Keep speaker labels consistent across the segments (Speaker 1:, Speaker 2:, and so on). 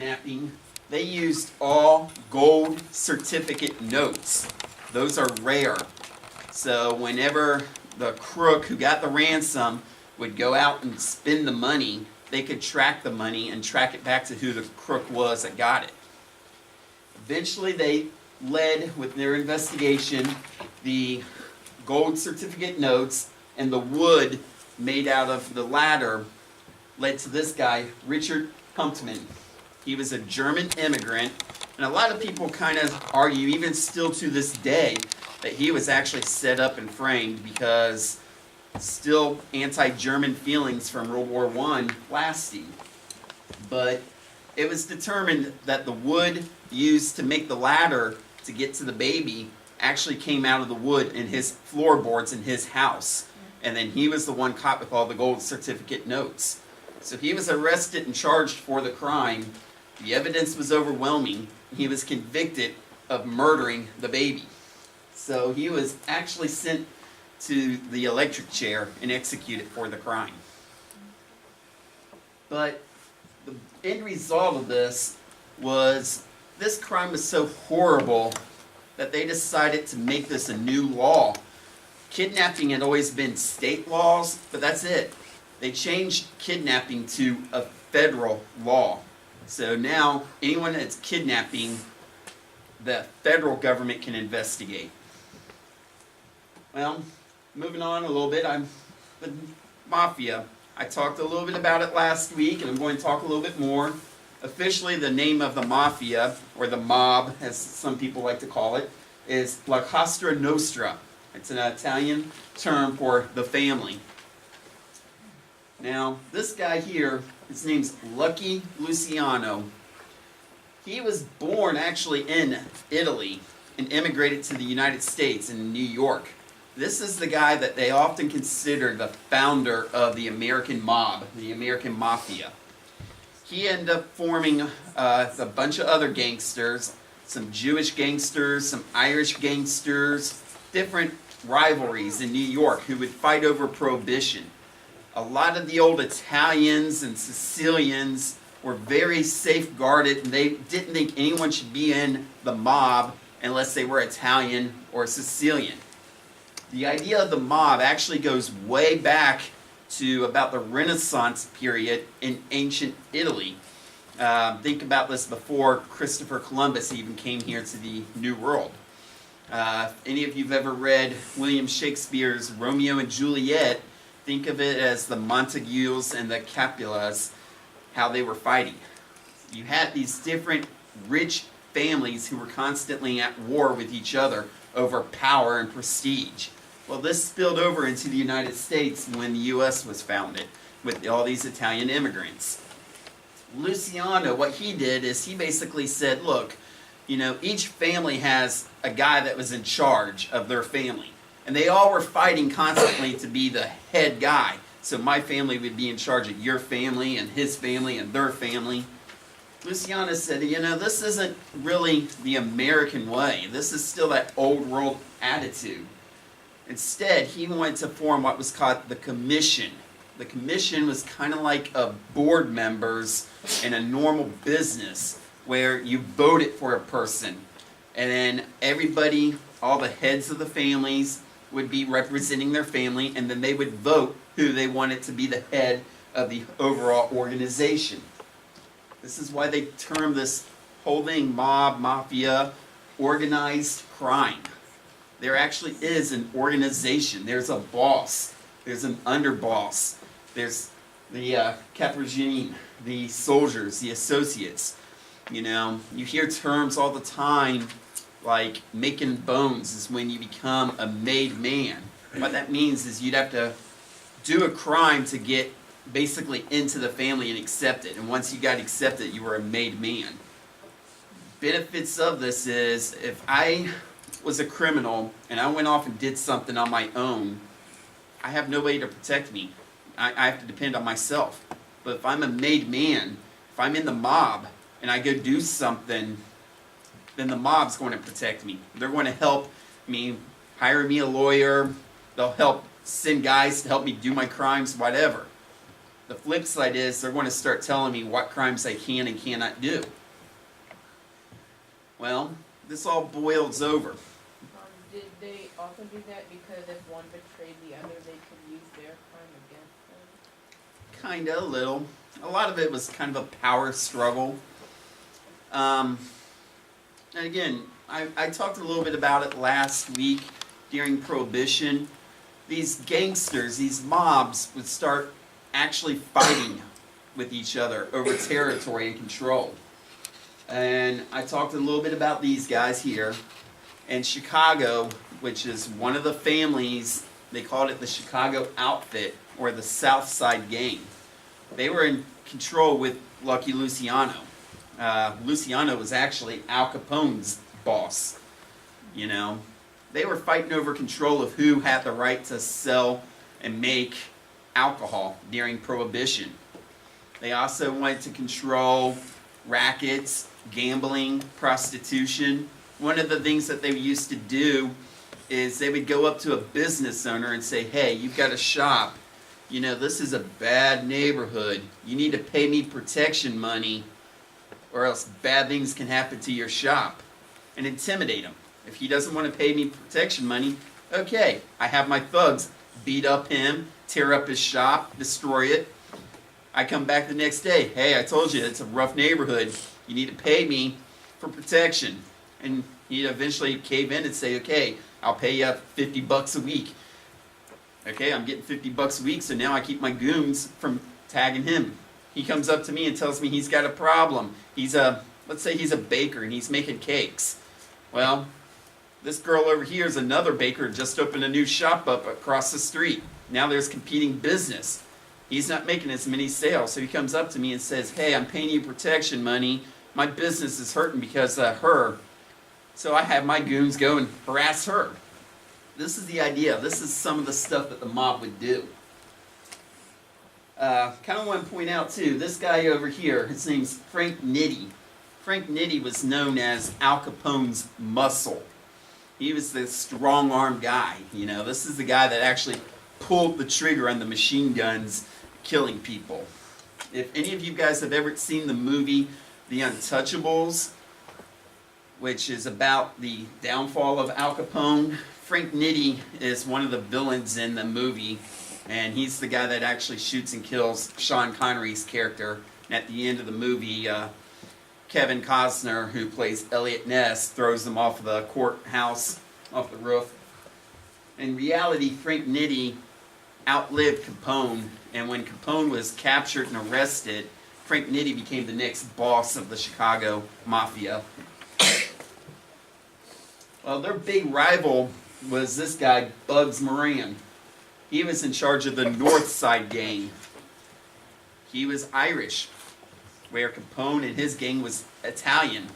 Speaker 1: kidnapping, they used all gold certificate notes. Those are rare. So whenever the crook who got the ransom would go out and spend the money, they could track the money and track it back to who the crook was that got it. Eventually they led with their investigation the gold certificate notes and the wood made out of the ladder led to this guy, Richard Humptmann. He was a German immigrant, and a lot of people kind of argue, even still to this day, that he was actually set up and framed because still anti-German feelings from World War I lasting. But it was determined that the wood used to make the ladder to get to the baby actually came out of the wood in his floorboards in his house. And then he was the one caught with all the gold certificate notes. So he was arrested and charged for the crime. The evidence was overwhelming. He was convicted of murdering the baby. So he was actually sent to the electric chair and executed for the crime. But the end result of this was this crime was so horrible that they decided to make this a new law. Kidnapping had always been state laws, but that's it. They changed kidnapping to a federal law. So now anyone that's kidnapping, the federal government can investigate. Well, moving on a little bit, the mafia. I talked a little bit about it last week, and I'm going to talk a little bit more. Officially, the name of the mafia, or the mob, as some people like to call it, is La Cosa Nostra. It's an Italian term for the family. Now, this guy here, his name's Lucky Luciano. He was born actually in Italy and immigrated to the United States in New York. This is the guy that they often consider the founder of the American mob, the American mafia. He ended up forming a bunch of other gangsters, some Jewish gangsters, some Irish gangsters, different rivalries in New York who would fight over prohibition. A lot of the old Italians and Sicilians were very safeguarded, and they didn't think anyone should be in the mob unless they were Italian or Sicilian. The idea of the mob actually goes way back to about the Renaissance period in ancient Italy. Think about this before Christopher Columbus even came here to the New World. If any of you have ever read William Shakespeare's Romeo and Juliet, think of it as the Montagues and the Capulets, how they were fighting. You had these different rich families who were constantly at war with each other over power and prestige. Well, this spilled over into the United States when the U.S. was founded with all these Italian immigrants. Luciano, what he did is he basically said, look, you know, each family has a guy that was in charge of their family. And they all were fighting constantly to be the head guy. So my family would be in charge of your family and his family and their family. Luciano said, you know, this isn't really the American way. This is still that old world attitude. Instead, he wanted to form what was called the commission. The commission was kind of like a board members in a normal business where you voted for a person. And then everybody, all the heads of the families, would be representing their family, and then they would vote who they wanted to be the head of the overall organization. This is why they term this whole thing mob, mafia, organized crime. There actually is an organization. There's a boss. There's an underboss. There's the Caporegime, the soldiers, the associates. You know, you hear terms all the time like making bones is when you become a made man. What that means is you'd have to do a crime to get basically into the family and accepted. And once you got accepted, you were a made man. Benefits of this is if I was a criminal and I went off and did something on my own, I have nobody to protect me. I have to depend on myself. But if I'm a made man, if I'm in the mob and I go do something, then the mob's going to protect me. They're going to help me, hire me a lawyer. They'll help send guys to help me do my crimes, whatever. The flip side is they're going to start telling me what crimes I can and cannot do. Well, this all boils over.
Speaker 2: Did they also do that because if one betrayed the other, they could use their crime against them?
Speaker 1: Kinda, a little. A lot of it was kind of a power struggle. And again, I talked a little bit about it last week during Prohibition. These gangsters, these mobs would start actually fighting with each other over territory and control. And I talked a little bit about these guys here. And Chicago, which is one of the families, they called it the Chicago Outfit, or the South Side Gang. They were in control with Lucky Luciano. Luciano was actually Al Capone's boss. You know, they were fighting over control of who had the right to sell and make alcohol during Prohibition. They also wanted to control rackets, gambling, prostitution. One of the things that they used to do is they would go up to a business owner and say, hey, you've got a shop. You know, this is a bad neighborhood. You need to pay me protection money or else bad things can happen to your shop. And intimidate him. If he doesn't want to pay me protection money, okay, I have my thugs beat up him, tear up his shop, destroy it. I come back the next day, hey, I told you it's a rough neighborhood. You need to pay me for protection. And he'd eventually cave in and say, okay, I'll pay you $50 a week. Okay, I'm getting $50 a week, so now I keep my goons from tagging him. He comes up to me and tells me he's got a problem. Let's say he's a baker and he's making cakes. Well, this girl over here is another baker, just opened a new shop up across the street. Now there's competing business. He's not making as many sales, so he comes up to me and says, hey, I'm paying you protection money. My business is hurting because of her. So I have my goons go and harass her. This is the idea. This is some of the stuff that the mob would do. Kind of want to point out too, this guy over here, his name's Frank Nitti. Frank Nitti was known as Al Capone's muscle. He was the strong-arm guy. You know, this is the guy that actually pulled the trigger on the machine guns, killing people. If any of you guys have ever seen the movie The Untouchables, which is about the downfall of Al Capone, Frank Nitti is one of the villains in the movie, and he's the guy that actually shoots and kills Sean Connery's character. And at the end of the movie, Kevin Costner, who plays Elliot Ness, throws them off the courthouse, off the roof. In reality, Frank Nitti outlived Capone, and when Capone was captured and arrested, Frank Nitti became the next boss of the Chicago Mafia. Well, their big rival was this guy, Bugs Moran. He was in charge of the North Side Gang. He was Irish, where Capone and his gang was Italian.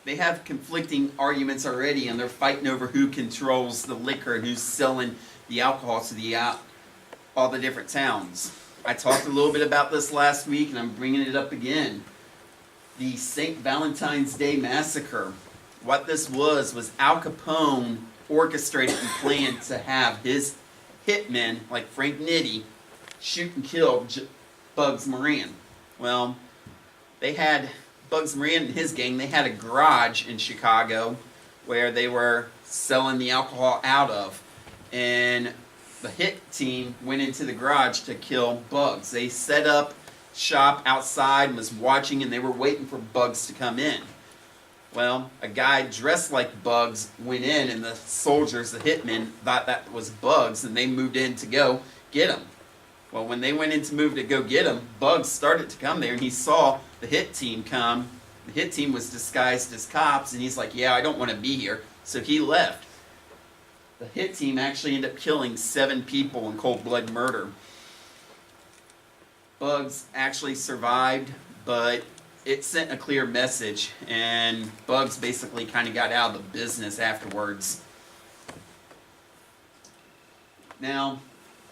Speaker 1: They have conflicting arguments already, and they're fighting over who controls the liquor and who's selling the alcohol to all the different towns. I talked a little bit about this last week, and I'm bringing it up again. The St. Valentine's Day Massacre. What this was Al Capone orchestrated and planned to have his hitmen, like Frank Nitti, shoot and kill Bugs Moran. Well, they had Bugs Moran and his gang, they had a garage in Chicago where they were selling the alcohol out of. And the hit team went into the garage to kill Bugs. They set up shop outside and was watching, and they were waiting for Bugs to come in. Well, a guy dressed like Bugs went in, and the soldiers, the hitmen, thought that was Bugs, and they moved in to go get him. Well, when they went in to move to go get him, Bugs started to come there, and he saw the hit team come. The hit team was disguised as cops, and he's like, yeah, I don't want to be here. So he left. The hit team actually ended up killing 7 people in cold blood murder. Bugs actually survived, but it sent a clear message, and Bugs basically kind of got out of the business afterwards. Now,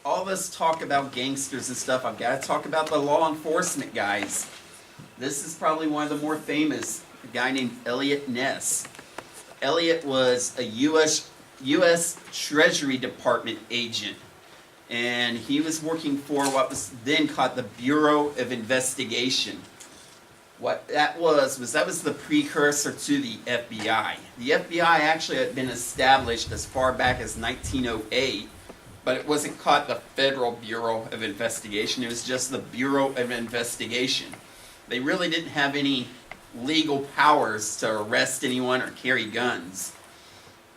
Speaker 1: all this talk about gangsters and stuff, I've got to talk about the law enforcement guys. This is probably one of the more famous, a guy named Elliot Ness. Elliot was a U.S. Treasury Department agent. and he was working for what was then called the Bureau of Investigation. What that was the precursor to the FBI. The FBI actually had been established as far back as 1908, but it wasn't called the Federal Bureau of Investigation. It was just the Bureau of Investigation. They really didn't have any legal powers to arrest anyone or carry guns.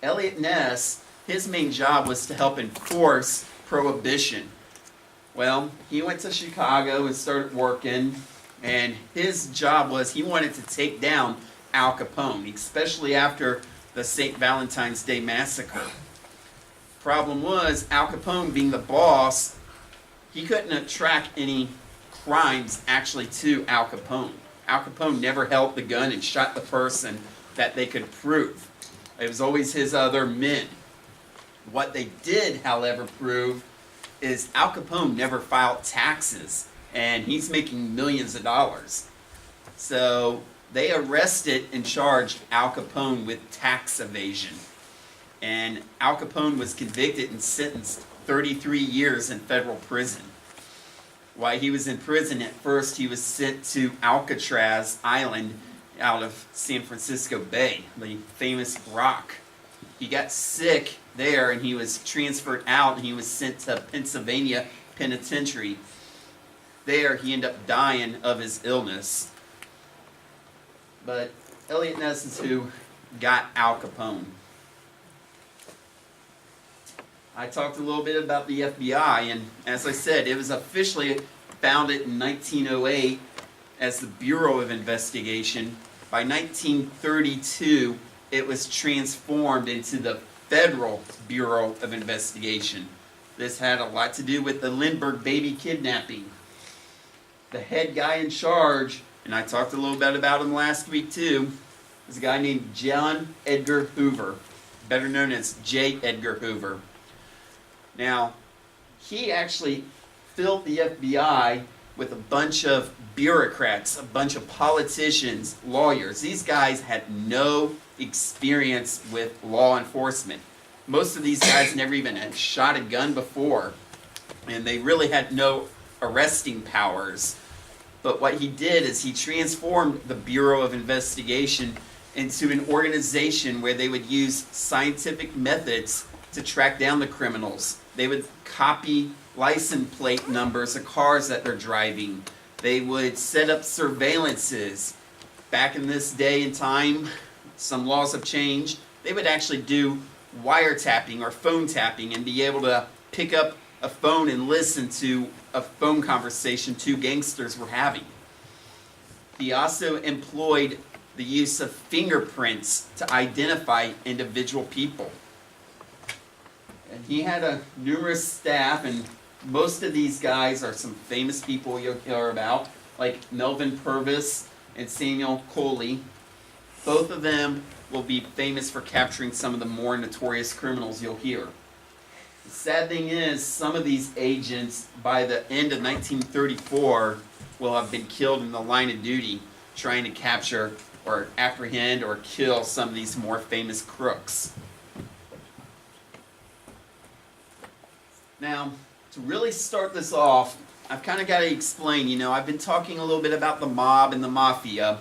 Speaker 1: Eliot Ness, his main job was to help enforce prohibition. Well, he went to Chicago and started working, and his job was he wanted to take down Al Capone, especially after the St. Valentine's Day Massacre. Problem was, Al Capone being the boss, he couldn't track any crimes actually to Al Capone. Al Capone never held the gun and shot the person that they could prove. It was always his other men. What they did, however, prove is Al Capone never filed taxes, and he's making millions of dollars. So they arrested and charged Al Capone with tax evasion. And Al Capone was convicted and sentenced 33 years in federal prison. While he was in prison, at first he was sent to Alcatraz Island out of San Francisco Bay, the famous rock. He got sick there and he was transferred out and he was sent to Pennsylvania Penitentiary. There he ended up dying of his illness. But Eliot Ness is who got Al Capone. I talked a little bit about the FBI, and as I said, it was officially founded in 1908 as the Bureau of Investigation. By 1932, it was transformed into the Federal Bureau of Investigation. This had a lot to do with the Lindbergh baby kidnapping. The head guy in charge, and I talked a little bit about him last week too, is a guy named John Edgar Hoover, better known as J. Edgar Hoover. Now, he actually filled the FBI with a bunch of bureaucrats, a bunch of politicians, lawyers. These guys had no experience with law enforcement. Most of these guys never even had shot a gun before, and they really had no arresting powers. But what he did is he transformed the Bureau of Investigation into an organization where they would use scientific methods to track down the criminals. They would copy license plate numbers of cars that they're driving. They would set up surveillances. Back in this day and time, some laws have changed. They would actually do wiretapping or phone tapping and be able to pick up a phone and listen to a phone conversation two gangsters were having. He also employed the use of fingerprints to identify individual people. And he had a numerous staff, and most of these guys are some famous people you'll hear about, like Melvin Purvis and Samuel Coley. Both of them will be famous for capturing some of the more notorious criminals you'll hear. The sad thing is, some of these agents, by the end of 1934, will have been killed in the line of duty trying to capture or apprehend or kill some of these more famous crooks. Now, to really start this off, I've kind of got to explain, I've been talking a little bit about the mob and the mafia.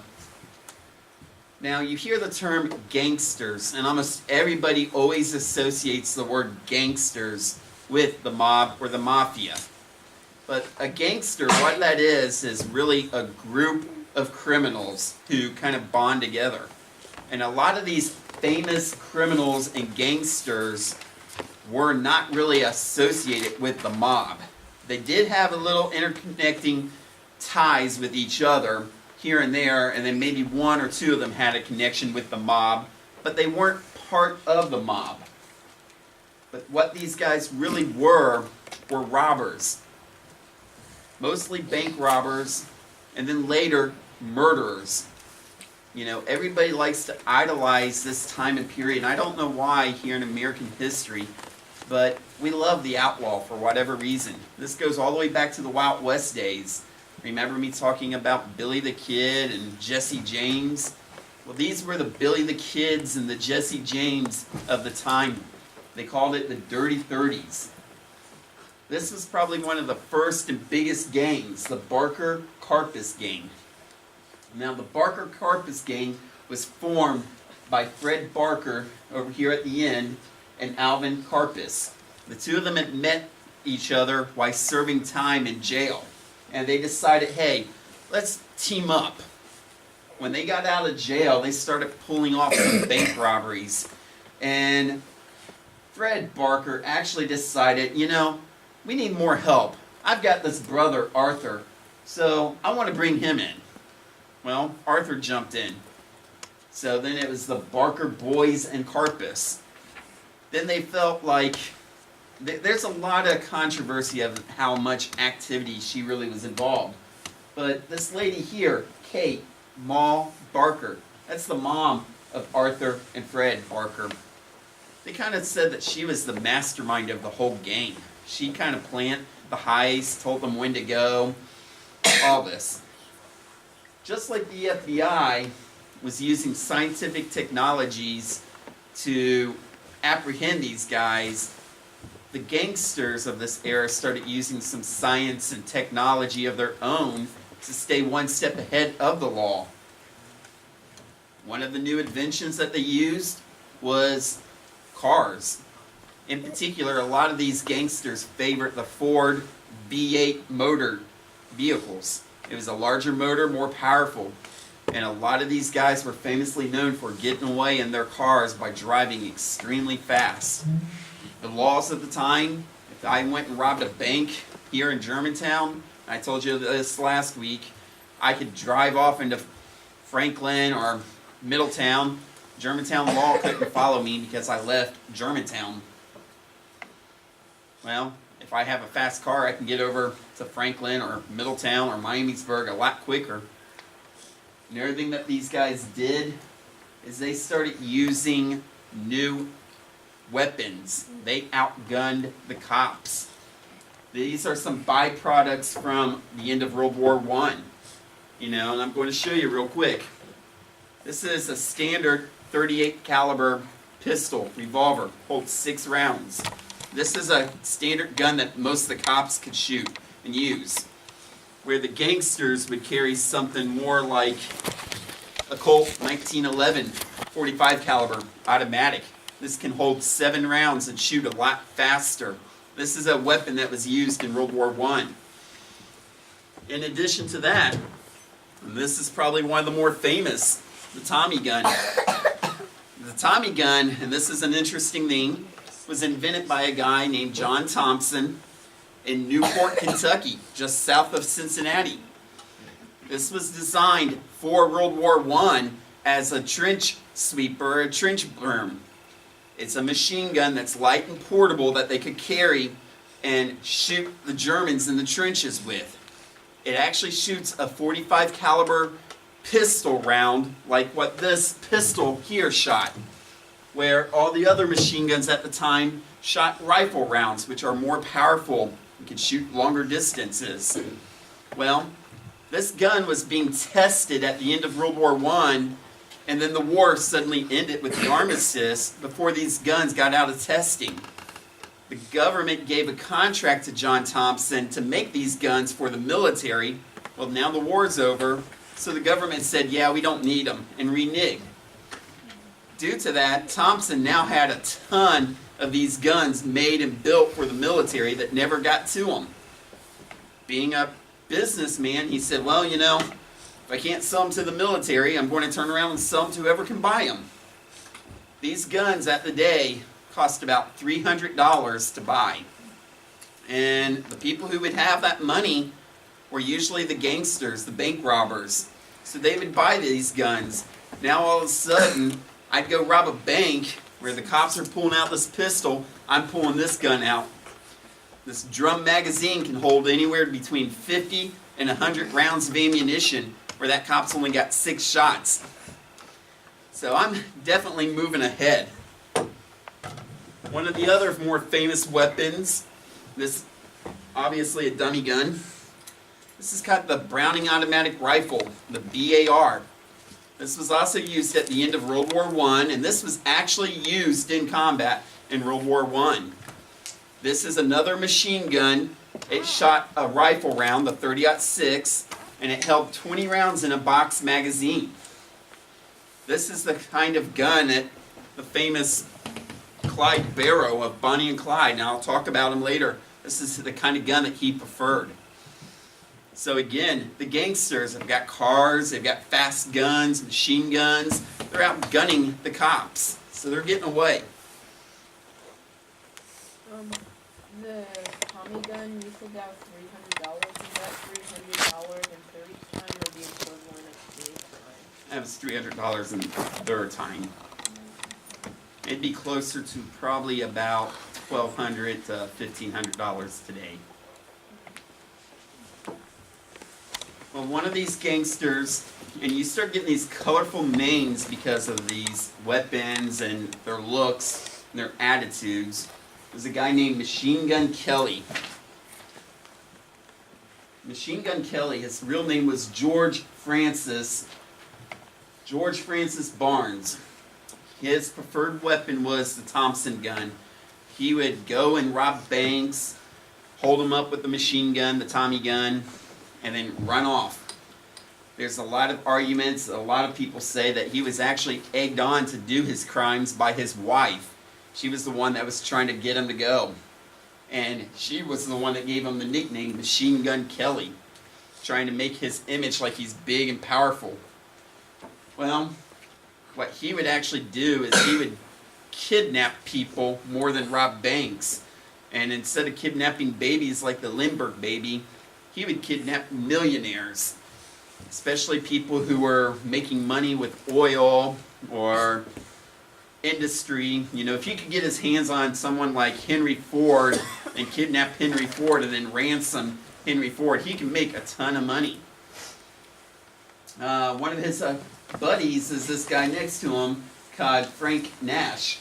Speaker 1: Now, you hear the term gangsters, and almost everybody always associates the word gangsters with the mob or the mafia. But a gangster, what that is really a group of criminals who kind of bond together. And a lot of these famous criminals and gangsters were not really associated with the mob. They did have a little interconnecting ties with each other here and there, and then maybe one or two of them had a connection with the mob, but they weren't part of the mob. But what these guys really were robbers. Mostly bank robbers, and then later murderers. Everybody likes to idolize this time and period, and I don't know why here in American history, but we love the outlaw for whatever reason. This goes all the way back to the Wild West days. Remember me talking about Billy the Kid and Jesse James? Well, these were the Billy the Kids and the Jesse James of the time. They called it the Dirty 30s. This was probably one of the first and biggest gangs, the Barker Karpis gang. Now the Barker Karpis gang was formed by Fred Barker over here at the end and Alvin Karpis. The two of them had met each other while serving time in jail. And they decided, hey, let's team up. When they got out of jail, they started pulling off some bank robberies. And Fred Barker actually decided, you know, we need more help. I've got this brother, Arthur, so I want to bring him in. Well, Arthur jumped in. So then it was the Barker boys and Karpis. Then they felt like there's a lot of controversy of how much activity she really was involved. But this lady here, Kate Maul Barker, that's the mom of Arthur and Fred Barker. They kind of said that she was the mastermind of the whole gang. She kind of planned the heist, told them when to go, all this. Just like the FBI was using scientific technologies to apprehend these guys, the gangsters of this era started using some science and technology of their own to stay one step ahead of the law. One of the new inventions that they used was cars. In particular, a lot of these gangsters favored the Ford V8 motor vehicles. It was a larger motor, more powerful. And a lot of these guys were famously known for getting away in their cars by driving extremely fast. The laws at the time, if I went and robbed a bank here in Germantown, I told you this last week, I could drive off into Franklin or Middletown. Germantown law couldn't follow me because I left Germantown. Well, if I have a fast car, I can get over to Franklin or Middletown or Miamisburg a lot quicker. And everything that these guys did is they started using new weapons. They outgunned the cops. These are some byproducts from the end of World War I. You know, and I'm going to show you real quick. This is a standard 38 caliber pistol, revolver, holds 6 rounds. This is a standard gun that most of the cops could shoot and use. Where the gangsters would carry something more like a Colt 1911 45 caliber automatic. This can hold 7 rounds and shoot a lot faster. This is a weapon that was used in World War I. In addition to that, and this is probably one of the more famous, the Tommy gun. The Tommy gun, and this is an interesting thing, was invented by a guy named John Thompson in Newport, Kentucky, just south of Cincinnati. This was designed for World War I as a trench sweeper, a trench burn. It's a machine gun that's light and portable that they could carry and shoot the Germans in the trenches with. It actually shoots a 45 caliber pistol round like what this pistol here shot, where all the other machine guns at the time shot rifle rounds, which are more powerful and can shoot longer distances. Well, this gun was being tested at the end of World War I, and then the war suddenly ended with the armistice before these guns got out of testing. The government gave a contract to John Thompson to make these guns for the military. Well, now the war's over, so the government said, yeah, we don't need them, and reneged. Due to that, Thompson now had a ton of these guns made and built for the military that never got to them. Being a businessman, he said, well, you know, if I can't sell them to the military, I'm going to turn around and sell them to whoever can buy them. These guns at the day cost about $300 to buy. And the people who would have that money were usually the gangsters, the bank robbers. So they would buy these guns. Now all of a sudden, I'd go rob a bank where the cops are pulling out this pistol, I'm pulling this gun out. This drum magazine can hold anywhere between 50 and 100 rounds of ammunition, where that cop's only got 6 shots. So I'm definitely moving ahead. One of the other more famous weapons, this obviously a dummy gun. This is called the Browning Automatic Rifle, the BAR. This was also used at the end of World War I, and this was actually used in combat in World War I. This is another machine gun. It shot a rifle round, the 30-06, and it held 20 rounds in a box magazine. This is the kind of gun that the famous Clyde Barrow of Bonnie and Clyde, and I'll talk about him later. This is the kind of gun that he preferred. So again, the gangsters have got cars, they've got fast guns, machine guns. They're out gunning the cops, so they're getting away.
Speaker 2: The Tommy gun, you said that was $300. Is that $300 in 30 time or the equivalent of today's time?
Speaker 1: That was $300 in their time. It'd be closer to probably about $1,200 to $1,500 today. Well, one of these gangsters, and you start getting these colorful names because of these weapons and their looks and their attitudes. There's a guy named Machine Gun Kelly. Machine Gun Kelly, his real name was George Francis Barnes. His preferred weapon was the Thompson gun. He would go and rob banks, hold them up with the machine gun, the Tommy gun, and then run off. There's a lot of arguments. A lot of people say that he was actually egged on to do his crimes by his wife. She was the one that was trying to get him to go. And she was the one that gave him the nickname Machine Gun Kelly, trying to make his image like he's big and powerful. Well, what he would actually do is he would kidnap people more than rob banks. And instead of kidnapping babies like the Lindbergh baby, he would kidnap millionaires, especially people who were making money with oil or industry. You know, if he could get his hands on someone like Henry Ford and kidnap Henry Ford and then ransom Henry Ford, he can make a ton of money. One of his buddies is this guy next to him called Frank Nash.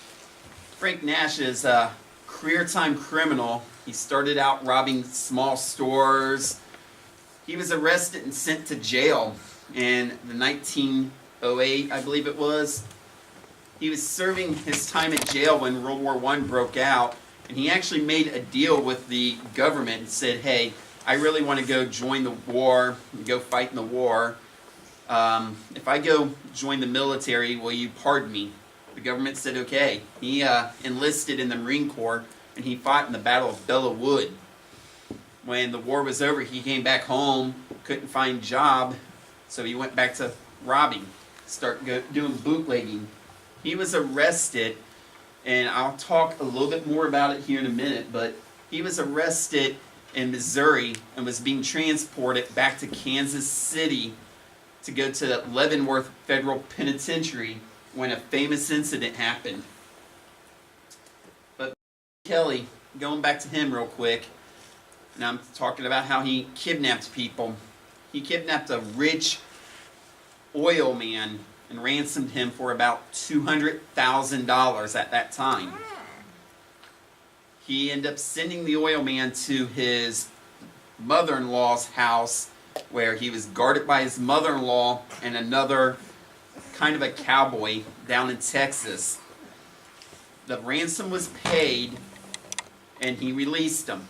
Speaker 1: Frank Nash is a career-time criminal. He started out robbing small stores. He was arrested and sent to jail in the 1908, I believe it was. He was serving his time in jail when World War I broke out, and he actually made a deal with the government and said, hey, I really want to go join the war, go fight in the war. If I go join the military, will you pardon me? The government said okay. He enlisted in the Marine Corps, and he fought in the Battle of Belleau Wood. When the war was over, he came back home, couldn't find a job, so he went back to robbing, doing bootlegging. He was arrested, and I'll talk a little bit more about it here in a minute, but he was arrested in Missouri and was being transported back to Kansas City to go to Leavenworth Federal Penitentiary when a famous incident happened. But Kelly, going back to him real quick, and I'm talking about how he kidnapped people. He kidnapped a rich oil man and ransomed him for about $200,000 at that time. He ended up sending the oil man to his mother-in-law's house, where he was guarded by his mother-in-law and another kind of a cowboy down in Texas. The ransom was paid, and he released him.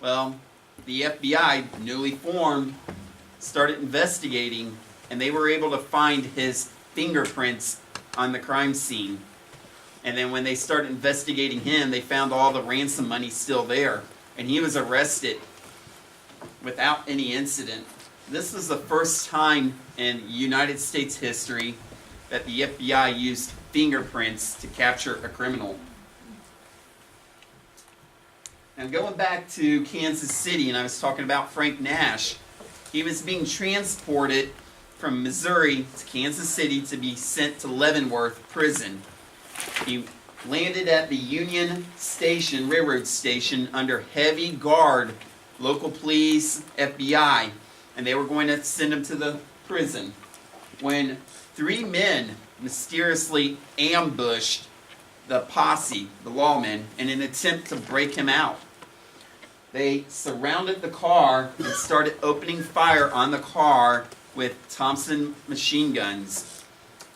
Speaker 1: Well, the FBI, newly formed, started investigating, and they were able to find his fingerprints on the crime scene. And then when they started investigating him, they found all the ransom money still there, and he was arrested without any incident. This was the first time in United States history that the FBI used fingerprints to capture a criminal. Now going back to Kansas City, and I was talking about Frank Nash, he was being transported from Missouri to Kansas City to be sent to Leavenworth Prison. He landed at the Union Station, Railroad Station, under heavy guard, local police, FBI, and they were going to send him to the prison. When 3 men mysteriously ambushed the posse, the lawmen, in an attempt to break him out. They surrounded the car and started opening fire on the car with Thompson machine guns.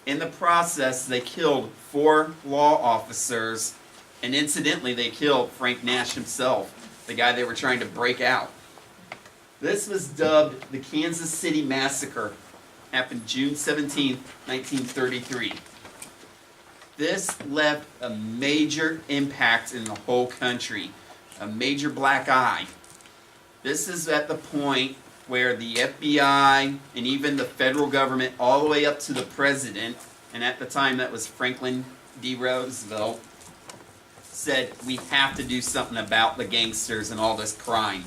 Speaker 1: In the process, they killed 4 law officers And incidentally, they killed Frank Nash himself, the guy they were trying to break out. This was dubbed the Kansas City Massacre. Happened June 17th, 1933. This left a major impact in the whole country, a major black eye. This is at the point where the FBI and even the federal government, all the way up to the president, and at the time that was Franklin D. Roosevelt, said we have to do something about the gangsters and all this crime.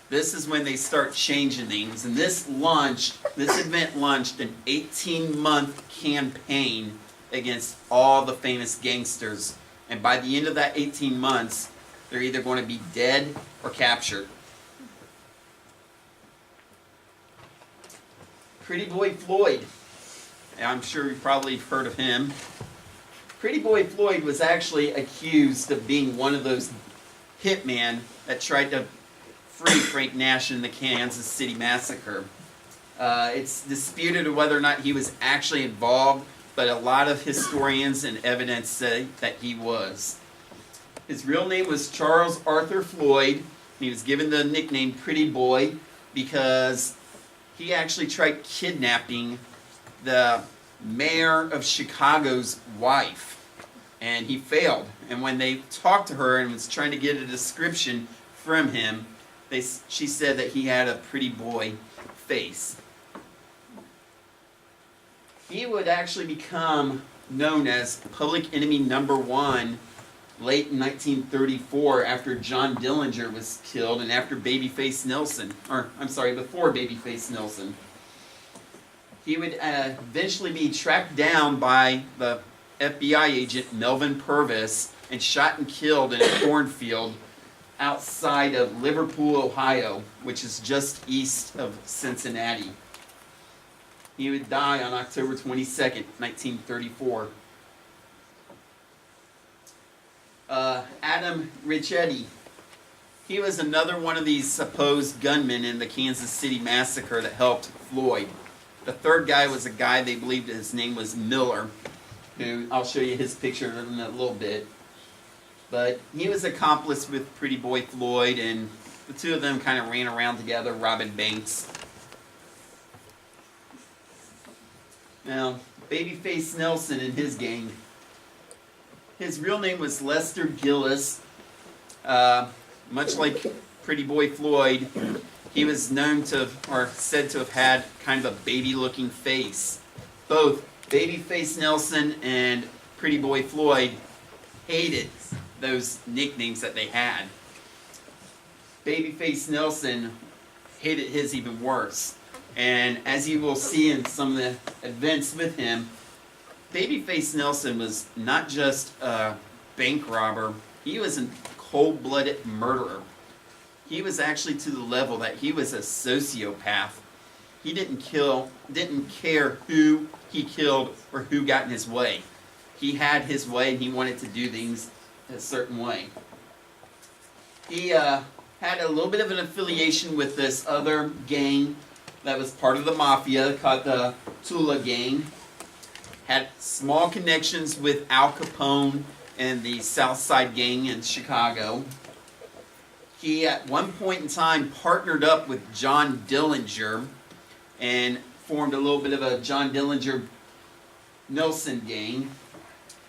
Speaker 1: This is when they start changing things, and this event launched an 18-month campaign against all the famous gangsters. And by the end of that 18 months, they're either going to be dead or captured. Pretty Boy Floyd. I'm sure you've probably heard of him. Pretty Boy Floyd was actually accused of being one of those hitmen that tried to free Frank Nash in the Kansas City Massacre. It's disputed whether or not he was actually involved, but a lot of historians and evidence say that he was. His real name was Charles Arthur Floyd, and he was given the nickname Pretty Boy because he actually tried kidnapping the mayor of Chicago's wife, and he failed. And when they talked to her and was trying to get a description from him, she said that he had a pretty boy face. He would actually become known as Public Enemy Number 1 late in 1934 after John Dillinger was killed and after Babyface Nelson, before Babyface Nelson. He would eventually be tracked down by the FBI agent Melvin Purvis and shot and killed in a cornfield outside of Liverpool, Ohio, which is just east of Cincinnati. He would die on October 22nd, 1934. Adam Richetti. He was another one of these supposed gunmen in the Kansas City Massacre that helped Floyd. The third guy was a guy they believed his name was Miller, who I'll show you his picture in a little bit. But he was accomplice with Pretty Boy Floyd, and the two of them kind of ran around together, robbing banks. Now, Babyface Nelson and his gang. His real name was Lester Gillis. Much like Pretty Boy Floyd, he was known to, or said to have had kind of a baby-looking face. Both Babyface Nelson and Pretty Boy Floyd hated those nicknames that they had. Babyface Nelson hated his even worse. And as you will see in some of the events with him, Babyface Nelson was not just a bank robber, he was a cold-blooded murderer. He was actually to the level that he was a sociopath. He didn't care who he killed or who got in his way. He had his way and he wanted to do things a certain way. He had a little bit of an affiliation with this other gang that was part of the mafia called the Tula Gang. Had small connections with Al Capone and the South Side Gang in Chicago. He at one point in time partnered up with John Dillinger and formed a little bit of a John Dillinger Nelson gang.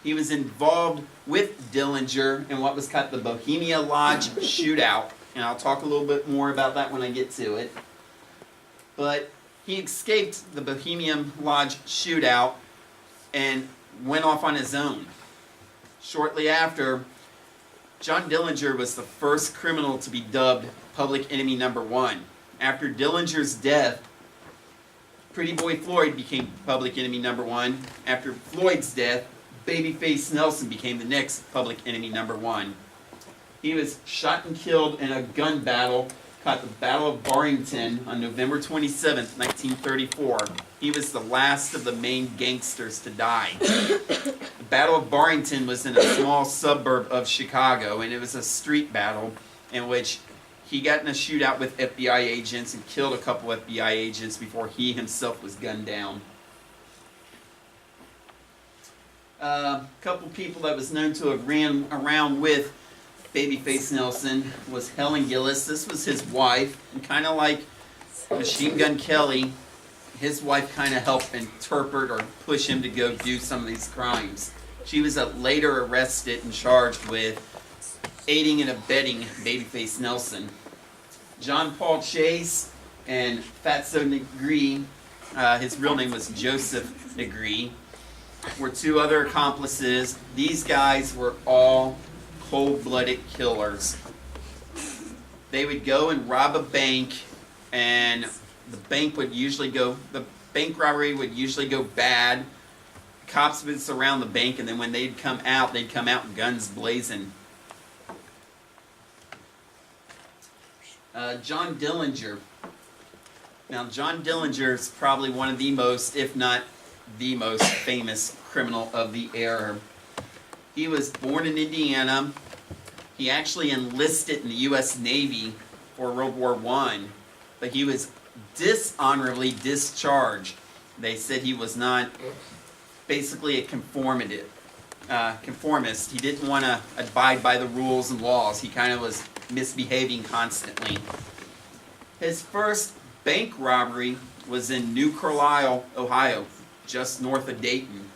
Speaker 1: He was involved with Dillinger in what was called the Bohemia Lodge shootout, and I'll talk a little bit more about that when I get to it. But he escaped the Bohemian Lodge shootout and went off on his own. Shortly after, John Dillinger was the first criminal to be dubbed Public Enemy Number 1. After Dillinger's death, Pretty Boy Floyd became Public Enemy Number 1. After Floyd's death, Babyface Nelson became the next Public Enemy Number 1. He was shot and killed in a gun battle called the Battle of Barrington on November 27th, 1934. He was the last of the main gangsters to die. The Battle of Barrington was in a small suburb of Chicago, and it was a street battle in which he got in a shootout with FBI agents and killed a couple FBI agents before he himself was gunned down. A couple people that was known to have ran around with Babyface Nelson was Helen Gillis. This was his wife, and kind of like Machine Gun Kelly, his wife kind of helped interpret or push him to go do some of these crimes. She was later arrested and charged with aiding and abetting Babyface Nelson. John Paul Chase and Fatso Negree, his real name was Joseph Negree, were two other accomplices. These guys were all cold-blooded killers. They would go and rob a bank, and the bank robbery would usually go bad. Cops would surround the bank, and then when they'd come out guns blazing. John Dillinger. Now, John Dillinger is probably one of the most, if not the most famous criminal of the era. He was born in Indiana. He actually enlisted in the U.S. Navy for World War I, but he was dishonorably discharged. They said he was not basically a conformist. He didn't want to abide by the rules and laws. He kind of was misbehaving constantly. His first bank robbery was in New Carlisle, Ohio, just north of Dayton.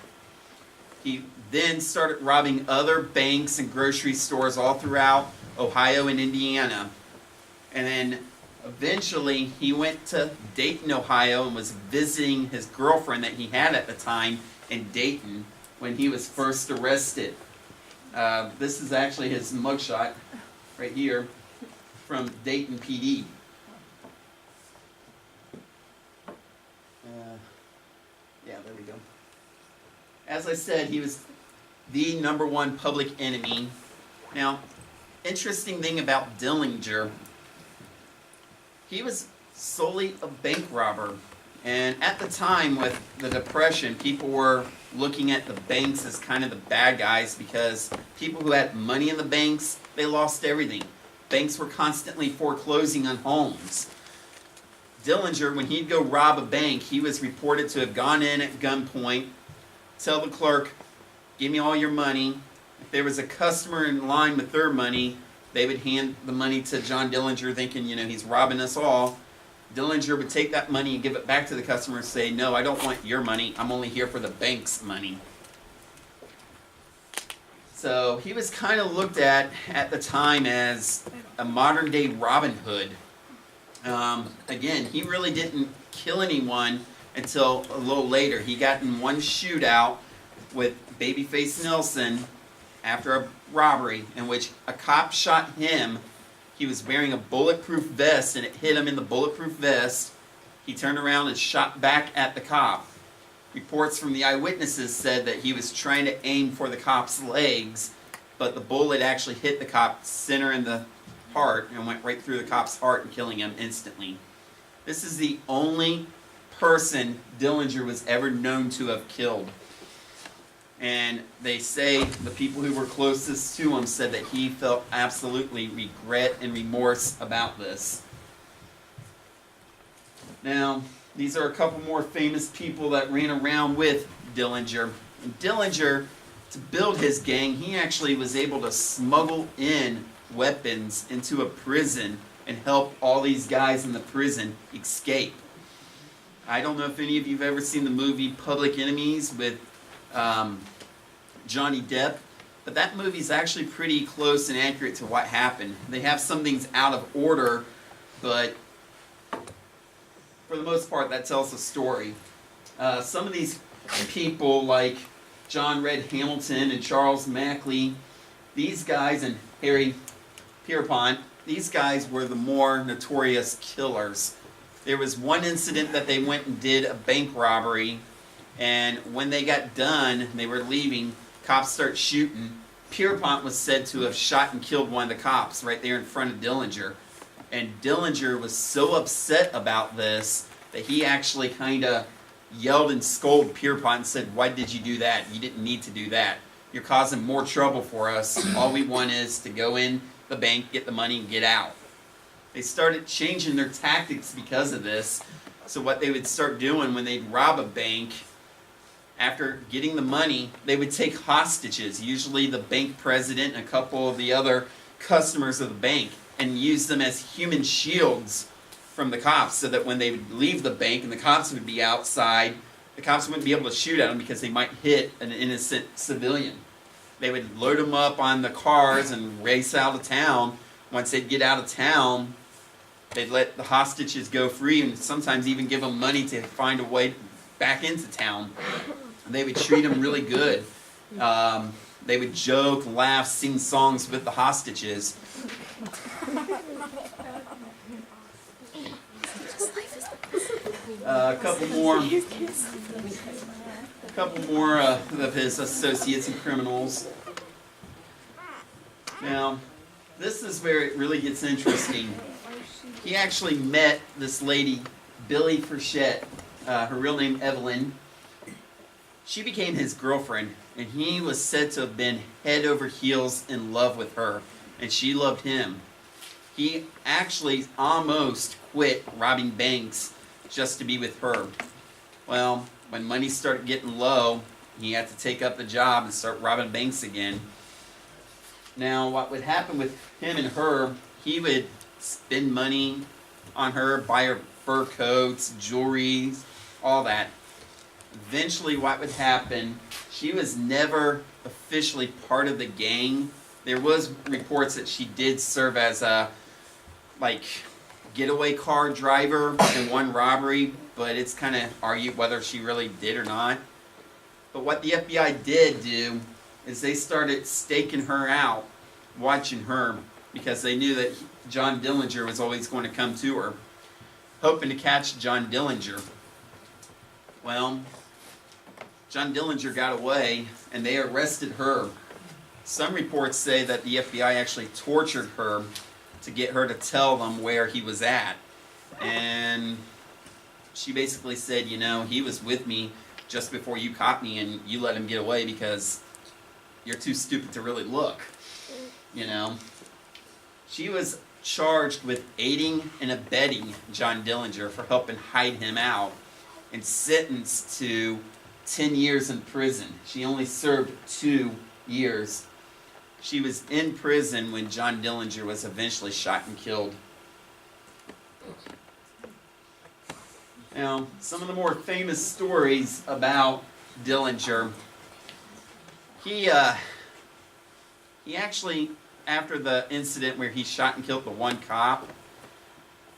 Speaker 1: He then started robbing other banks and grocery stores all throughout Ohio and Indiana. And then eventually he went to Dayton, Ohio, and was visiting his girlfriend that he had at the time in Dayton when he was first arrested. This is actually his mugshot right here from Dayton PD. Yeah, there we go. As I said, he was the #1 public enemy. Now, interesting thing about Dillinger, he was solely a bank robber. And at the time with the Depression, people were looking at the banks as kind of the bad guys because people who had money in the banks, they lost everything. Banks were constantly foreclosing on homes. Dillinger, when he'd go rob a bank, he was reported to have gone in at gunpoint, tell the clerk, give me all your money. If there was a customer in line with their money, they would hand the money to John Dillinger thinking, he's robbing us all. Dillinger would take that money and give it back to the customer and say, no, I don't want your money. I'm only here for the bank's money. So he was kind of looked at the time as a modern day Robin Hood. Again, he really didn't kill anyone until a little later. He got in one shootout with Babyface Nelson after a robbery in which a cop shot him. He was wearing a bulletproof vest and it hit him in the bulletproof vest. He turned around and shot back at the cop. Reports from the eyewitnesses said that he was trying to aim for the cop's legs, but the bullet actually hit the cop center in the heart and went right through the cop's heart and killing him instantly. This is the only person Dillinger was ever known to have killed. And they say the people who were closest to him said that he felt absolutely regret and remorse about this. Now, these are a couple more famous people that ran around with Dillinger. And Dillinger, to build his gang, he actually was able to smuggle in weapons into a prison and help all these guys in the prison escape. I don't know if any of you have ever seen the movie Public Enemies with Johnny Depp, but that movie is actually pretty close and accurate to what happened. They have some things out of order, but for the most part, that tells the story. Some of these people, like John Red Hamilton and Charles Mackley, these guys, and Harry Pierpont, these guys were the more notorious killers. There was one incident that they went and did a bank robbery, and when they got done, they were leaving, cops start shooting. Pierpont was said to have shot and killed one of the cops right there in front of Dillinger. And Dillinger was so upset about this that he actually kind of yelled and scolded Pierpont and said, why did you do that? You didn't need to do that. You're causing more trouble for us. All we want is to go in the bank, get the money, and get out. They started changing their tactics because of this. So what they would start doing when they'd rob a bank, After getting the money, they would take hostages, usually the bank president and a couple of the other customers of the bank, and use them as human shields from the cops, so that when they would leave the bank and the cops would be outside, the cops wouldn't be able to shoot at them because they might hit an innocent civilian. They would load them up on the cars and race out of town. Once they'd get out of town, they'd let the hostages go free and sometimes even give them money to find a way back into town. And they would treat them really good. They would joke, laugh, sing songs with the hostages. A couple more of his associates and criminals. Now, this is where it really gets interesting. He actually met this lady, Billie Frechette, her real name Evelyn. She became his girlfriend, and he was said to have been head over heels in love with her, and she loved him. He actually almost quit robbing banks just to be with her. Well, when money started getting low, he had to take up the job and start robbing banks again. Now, what would happen with him and her, he would spend money on her, buy her fur coats, jewelry, all that. Eventually, what would happen, she was never officially part of the gang. There was reports that she did serve as a, getaway car driver in one robbery, but it's kind of argued whether she really did or not. But what the FBI did do is they started staking her out, watching her, because they knew that John Dillinger was always going to come to her, hoping to catch John Dillinger. Well, John Dillinger got away, and they arrested her. Some reports say that the FBI actually tortured her to get her to tell them where he was at. And she basically said, you know, he was with me just before you caught me, and you let him get away because you're too stupid to really look. You know? She was charged with aiding and abetting John Dillinger for helping hide him out, and sentenced to 10 years in prison. She only served 2 years. She was in prison when John Dillinger was eventually shot and killed. Now, some of the more famous stories about Dillinger. He actually, after the incident where he shot and killed the one cop,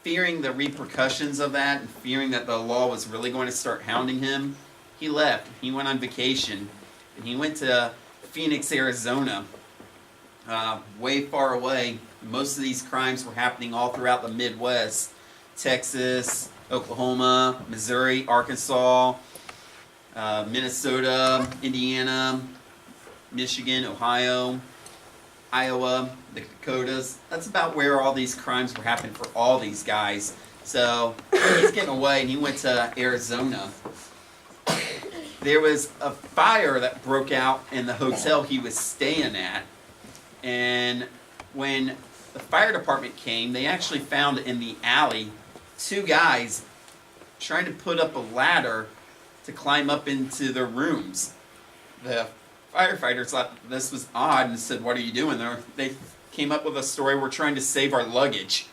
Speaker 1: fearing the repercussions of that and fearing that the law was really going to start hounding him, he left. He went on vacation, and he went to Phoenix, Arizona, way far away. Most of these crimes were happening all throughout the Midwest: Texas, Oklahoma, Missouri, Arkansas, Minnesota, Indiana, Michigan, Ohio, Iowa, the Dakotas. That's about where all these crimes were happening for all these guys. So he's getting away, and he went to Arizona. There was a fire that broke out in the hotel he was staying at, and when the fire department came, they actually found in the alley 2 guys trying to put up a ladder to climb up into their rooms. The firefighters thought this was odd and said, "What are you doing there?" They came up with a story: "We're trying to save our luggage."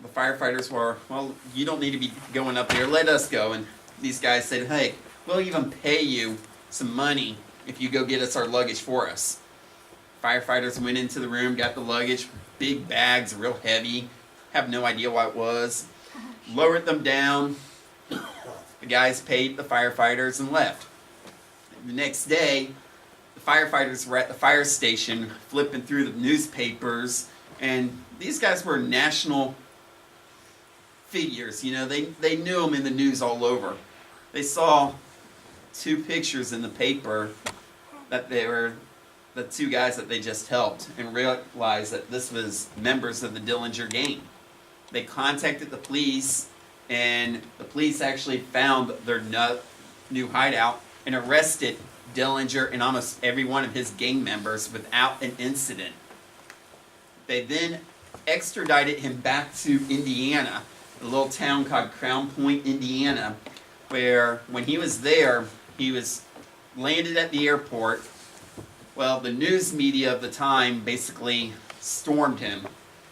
Speaker 1: The firefighters were, "Well, you don't need to be going up there, let us go." And these guys said, "Hey, we'll even pay you some money if you go get us our luggage for us." Firefighters went into the room, got the luggage, big bags, real heavy, have no idea what it was, lowered them down. The guys paid the firefighters and left. The next day, the firefighters were at the fire station flipping through the newspapers, and these guys were national figures. You know, they knew them in the news all over. They saw 2 pictures in the paper that they were the 2 guys that they just helped, and realized that this was members of the Dillinger gang. They contacted the police, and the police actually found their new hideout and arrested Dillinger and almost every one of his gang members without an incident. They then extradited him back to Indiana, a little town called Crown Point, Indiana, where when he was there, He was landed at the airport. Well, the news media of the time basically stormed him.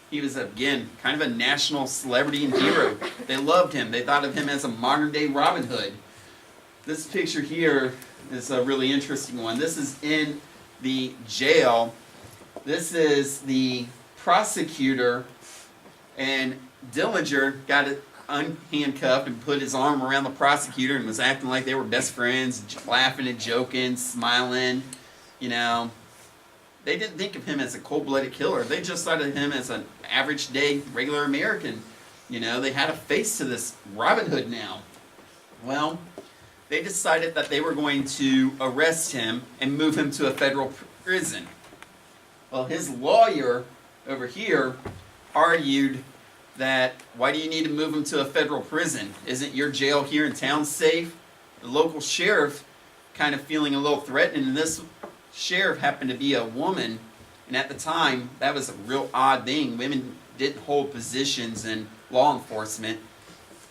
Speaker 1: He was, again, kind of a national celebrity and hero. They loved him. They thought of him as a modern-day Robin Hood. This picture here is a really interesting one. This is in the jail. This is the prosecutor, and Dillinger got it unhandcuffed and put his arm around the prosecutor and was acting like they were best friends, laughing and joking, smiling. You know, they didn't think of him as a cold-blooded killer. They just thought of him as an average-day, regular American. You know, they had a face to this Robin Hood now. Well, they decided that they were going to arrest him and move him to a federal prison. Well, his lawyer over here argued that, why do you need to move him to a federal prison? Isn't your jail here in town safe? The local sheriff kind of feeling a little threatened, and this sheriff happened to be a woman, and at the time, that was a real odd thing. Women didn't hold positions in law enforcement.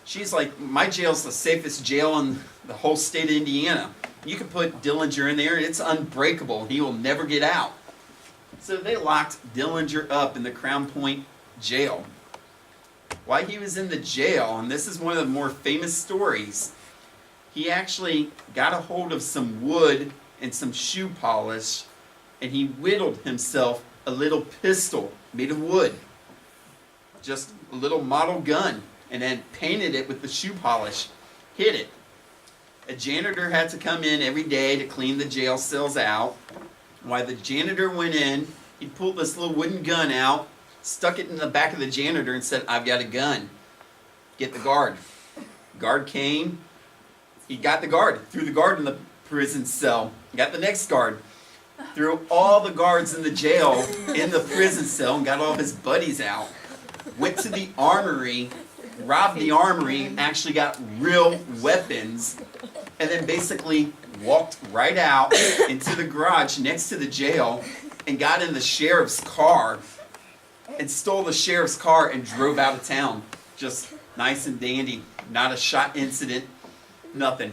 Speaker 1: She's like, my jail's the safest jail in the whole state of Indiana. You can put Dillinger in there, and it's unbreakable. He will never get out. So they locked Dillinger up in the Crown Point jail. While he was in the jail, and this is one of the more famous stories, he actually got a hold of some wood and some shoe polish, and he whittled himself a little pistol made of wood. Just a little model gun, and then painted it with the shoe polish, hid it. A janitor had to come in every day to clean the jail cells out. While the janitor went in, he pulled this little wooden gun out, stuck it in the back of the janitor and said, I've got a gun. Get the guard. Guard came. He got the guard. Threw the guard in the prison cell. Got the next guard. Threw all the guards in the jail in the prison cell and got all of his buddies out. Went to the armory, robbed the armory, actually got real weapons, and then basically walked right out into the garage next to the jail and got in the sheriff's car and stole the sheriff's car and drove out of town. Just nice and dandy. Not a shot incident. Nothing.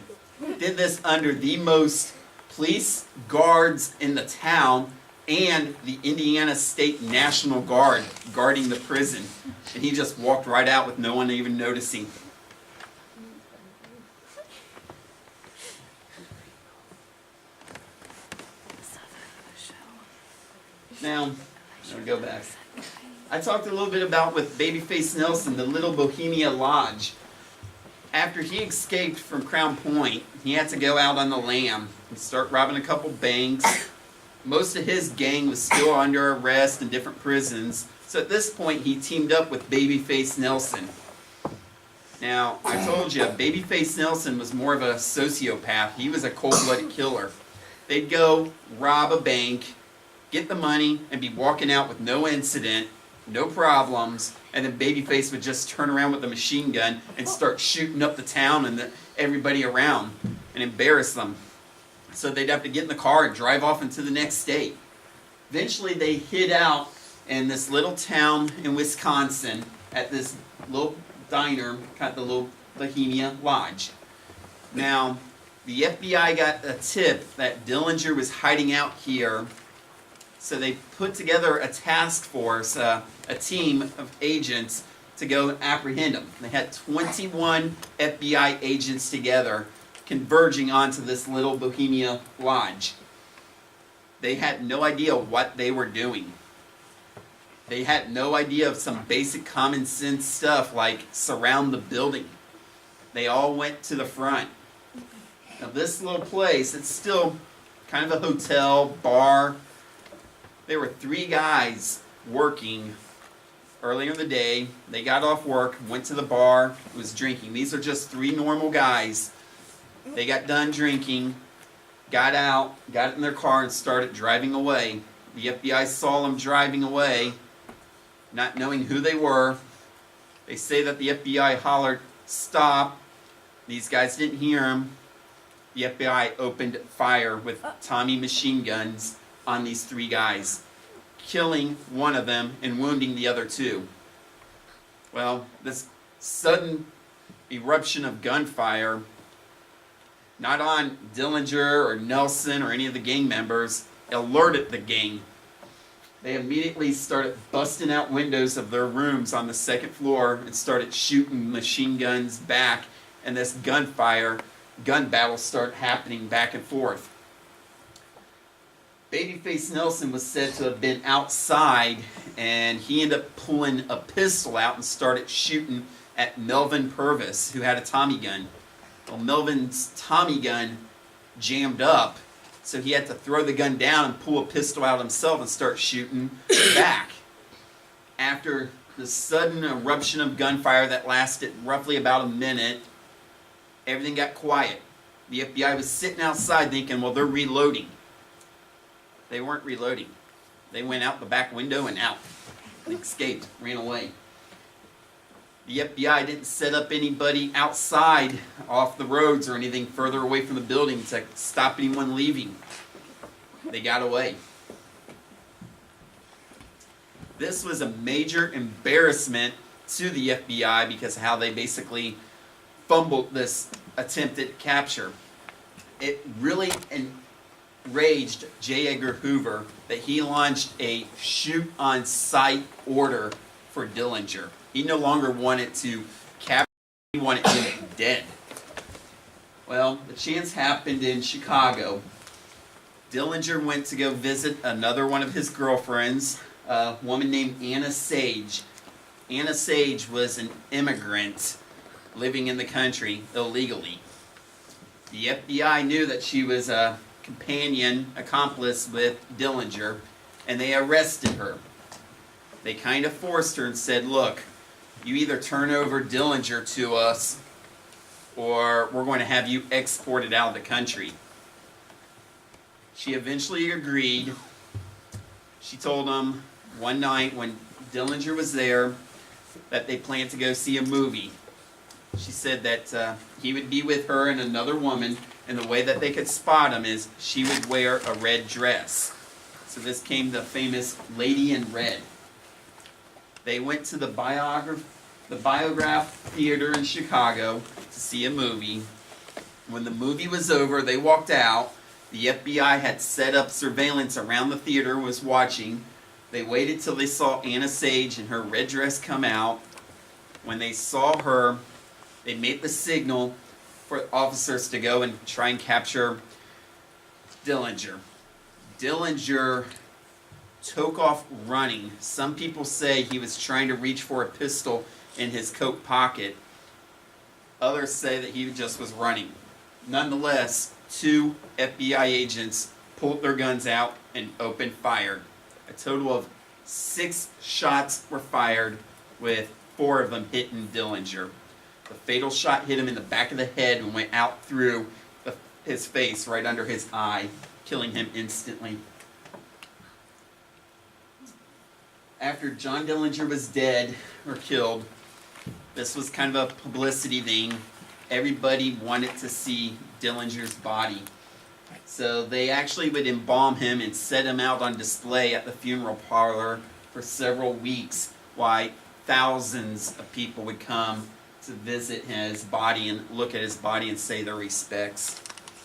Speaker 1: Did this under the most police guards in the town and the Indiana State National Guard guarding the prison. And he just walked right out with no one even noticing. Now, I'll go back. I talked a little bit about with Babyface Nelson, the Little Bohemia Lodge. After he escaped from Crown Point, he had to go out on the lam and start robbing a couple banks. Most of his gang was still under arrest in different prisons. So at this point, he teamed up with Babyface Nelson. Now, I told you, Babyface Nelson was more of a sociopath. He was a cold-blooded killer. They'd go rob a bank, get the money, and be walking out with no incident, no problems, and then Babyface would just turn around with a machine gun and start shooting up the town and everybody around and embarrass them. So they'd have to get in the car and drive off into the next state. Eventually they hid out in this little town in Wisconsin at this little diner called the Little Bohemia Lodge. Now, the FBI got a tip that Dillinger was hiding out here, so they put together a task force, a team of agents to go apprehend him. They had 21 FBI agents together converging onto this Little Bohemia Lodge. They had no idea what they were doing. They had no idea of some basic common sense stuff like surround the building. They all went to the front. Now this little place, it's still kind of a hotel, bar. There were 3 guys working earlier in the day. They got off work, went to the bar, was drinking. These are just 3 normal guys. They got done drinking, got out, got in their car and started driving away. The FBI saw them driving away, not knowing who they were. They say that the FBI hollered, "Stop." These guys didn't hear them. The FBI opened fire with Tommy machine guns on these 3 guys, killing one of them and wounding the other 2. Well, this sudden eruption of gunfire not on Dillinger or Nelson or any of the gang members, alerted the gang. They immediately started busting out windows of their rooms on the second floor and started shooting machine guns back, and this gun battle started happening back and forth. Babyface Nelson was said to have been outside, and he ended up pulling a pistol out and started shooting at Melvin Purvis, who had a Tommy gun. Well, Melvin's Tommy gun jammed up, so he had to throw the gun down and pull a pistol out himself and start shooting back. After the sudden eruption of gunfire that lasted roughly about a minute, everything got quiet. The FBI was sitting outside thinking, well, they're reloading. They weren't reloading. They went out the back window and out. They escaped, ran away. The FBI didn't set up anybody outside off the roads or anything further away from the building to stop anyone leaving. They got away. This was a major embarrassment to the FBI because of how they basically fumbled this attempted capture. It really enraged J. Edgar Hoover that he launched a shoot-on-sight order for Dillinger. He no longer wanted to capture, he wanted him dead. Well, the chance happened in Chicago. Dillinger went to go visit another one of his girlfriends, a woman named Anna Sage. Anna Sage was an immigrant living in the country illegally. The FBI knew that she was a companion, accomplice with Dillinger, and they arrested her. They kind of forced her and said, look, you either turn over Dillinger to us or we're going to have you exported out of the country. She eventually agreed. She told them one night when Dillinger was there that they planned to go see a movie. She said that he would be with her and another woman, and the way that they could spot him is she would wear a red dress. So this came the famous Lady in Red. They went to the Biograph Theater in Chicago to see a movie. When the movie was over, they walked out. The FBI had set up surveillance around the theater, was watching. They waited till they saw Anna Sage in her red dress come out. When they saw her, they made the signal for officers to go and try and capture Dillinger. Dillinger took off running. Some people say he was trying to reach for a pistol in his coat pocket. Others say that he just was running. Nonetheless, 2 FBI agents pulled their guns out and opened fire. A total of 6 shots were fired, with 4 of them hitting Dillinger. The fatal shot hit him in the back of the head and went out through his face, right under his eye, killing him instantly. After John Dillinger was dead or killed, this was kind of a publicity thing. Everybody wanted to see Dillinger's body. So they actually would embalm him and set him out on display at the funeral parlor for several weeks, while thousands of people would come to visit his body and look at his body and say their respects.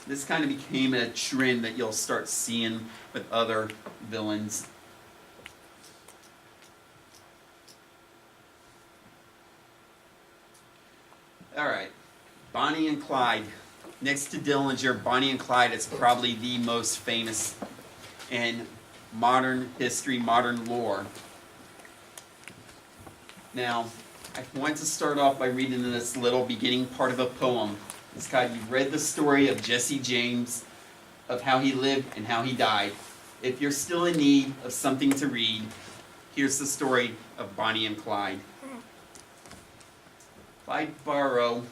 Speaker 1: This kind of became a trend that you'll start seeing with other villains. Alright, Bonnie and Clyde. Next to Dillinger, Bonnie and Clyde is probably the most famous in modern history, modern lore. Now, I want to start off by reading this little beginning part of a poem. It's called, you've read the story of Jesse James, of how he lived and how he died. If you're still in need of something to read, here's the story of Bonnie and Clyde. Clyde Barrow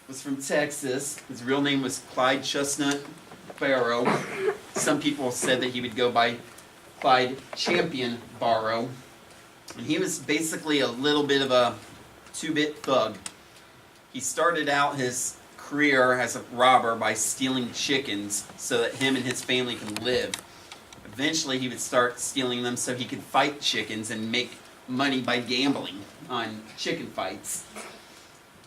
Speaker 1: was from Texas. His real name was Clyde Chestnut Barrow. Some people said that he would go by Clyde Champion Barrow. And he was basically a little bit of a two-bit thug. He started out his career as a robber by stealing chickens so that him and his family can live. Eventually he would start stealing them so he could fight chickens and make money by gambling on chicken fights.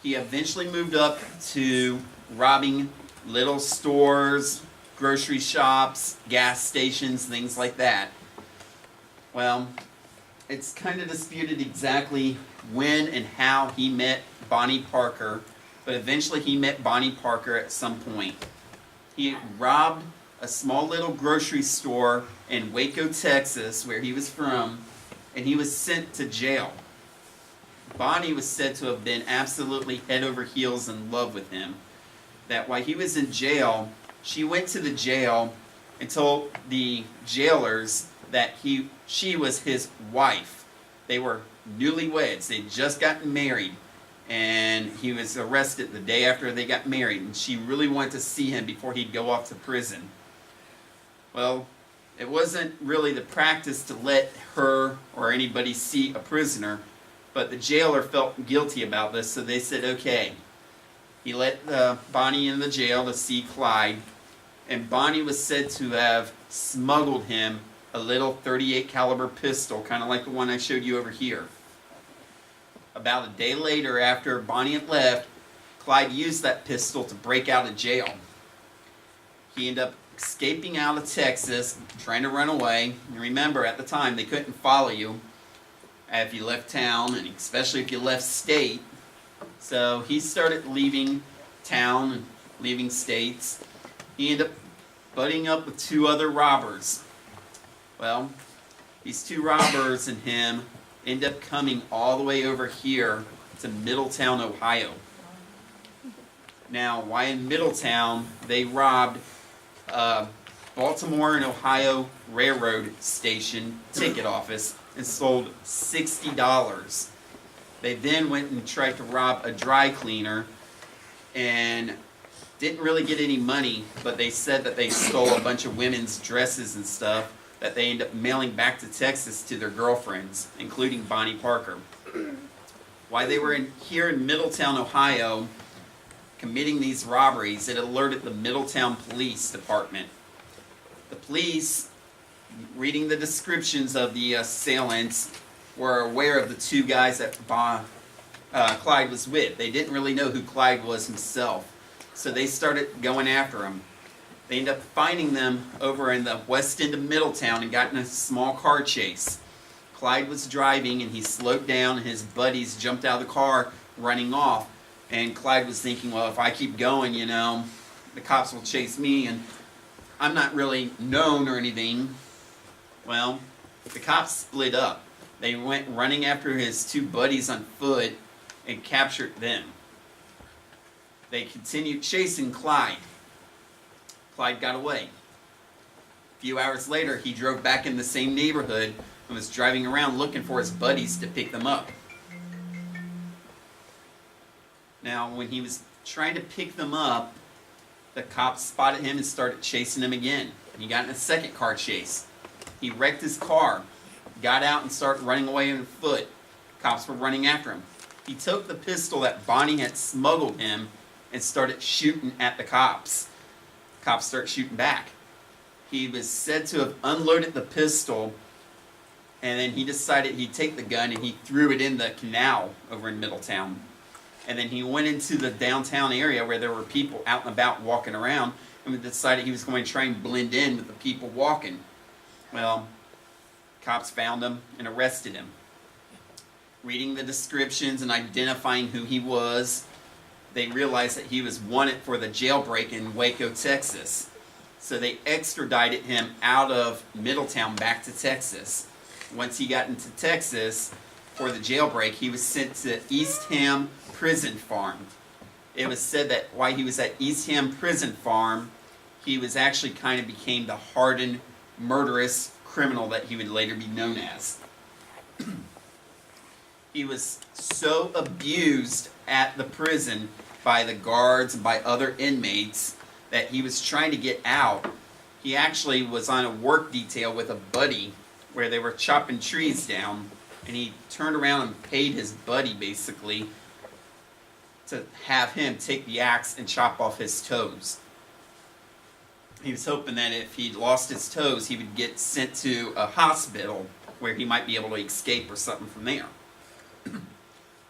Speaker 1: He eventually moved up to robbing little stores, grocery shops, gas stations, things like that. Well, it's kind of disputed exactly when and how he met Bonnie Parker, but eventually he met Bonnie Parker at some point. He robbed a small little grocery store in Waco, Texas, where he was from, and he was sent to jail. Bonnie was said to have been absolutely head over heels in love with him. That while he was in jail, she went to the jail and told the jailers that she was his wife. They were newlyweds. They'd just gotten married, and he was arrested the day after they got married, and she really wanted to see him before he'd go off to prison. Well, it wasn't really the practice to let her or anybody see a prisoner, but the jailer felt guilty about this, so they said, okay. He let Bonnie in the jail to see Clyde, and Bonnie was said to have smuggled him a little .38 caliber pistol, kind of like the one I showed you over here. About a day later, after Bonnie had left, Clyde used that pistol to break out of jail. He ended up escaping out of Texas, trying to run away. And remember, at the time, they couldn't follow you if you left town, and especially if you left state. So he started leaving town and leaving states. He ended up butting up with two other robbers. Well, these two robbers and him end up coming all the way over here to Middletown, Ohio. Now, why in Middletown? They robbed Baltimore and Ohio Railroad Station ticket office and sold $60. They then went and tried to rob a dry cleaner and didn't really get any money, but they said that they stole a bunch of women's dresses and stuff that they ended up mailing back to Texas to their girlfriends, including Bonnie Parker. While they were here in Middletown, Ohio, committing these robberies, it alerted the Middletown Police Department. The police, reading the descriptions of the assailants, were aware of the two guys that Clyde was with. They didn't really know who Clyde was himself, so they started going after him. They ended up finding them over in the west end of Middletown and got in a small car chase. Clyde was driving and he slowed down, and his buddies jumped out of the car running off. And Clyde was thinking, well, if I keep going, you know, the cops will chase me, and I'm not really known or anything. Well, the cops split up. They went running after his two buddies on foot and captured them. They continued chasing Clyde. Clyde got away. A few hours later, he drove back in the same neighborhood and was driving around looking for his buddies to pick them up. Now, when he was trying to pick them up, the cops spotted him and started chasing him again. He got in a second car chase. He wrecked his car, got out and started running away on foot. Cops were running after him. He took the pistol that Bonnie had smuggled him and started shooting at the cops. Cops start shooting back. He was said to have unloaded the pistol, and then he decided he'd take the gun and he threw it in the canal over in Middletown. And then he went into the downtown area where there were people out and about walking around, and decided he was going to try and blend in with the people walking. Well, cops found him and arrested him. Reading the descriptions and identifying who he was, they realized that he was wanted for the jailbreak in Waco, Texas. So they extradited him out of Middletown back to Texas. Once he got into Texas for the jailbreak, he was sent to Eastham Prison Farm. It was said that while he was at Eastham Prison Farm, he was actually kind of became the hardened, murderous criminal that he would later be known as. He was so abused at the prison by the guards and by other inmates that he was trying to get out. He actually was on a work detail with a buddy where they were chopping trees down, and he turned around and paid his buddy basically to have him take the axe and chop off his toes. He was hoping that if he lost his toes, he would get sent to a hospital where he might be able to escape or something from there.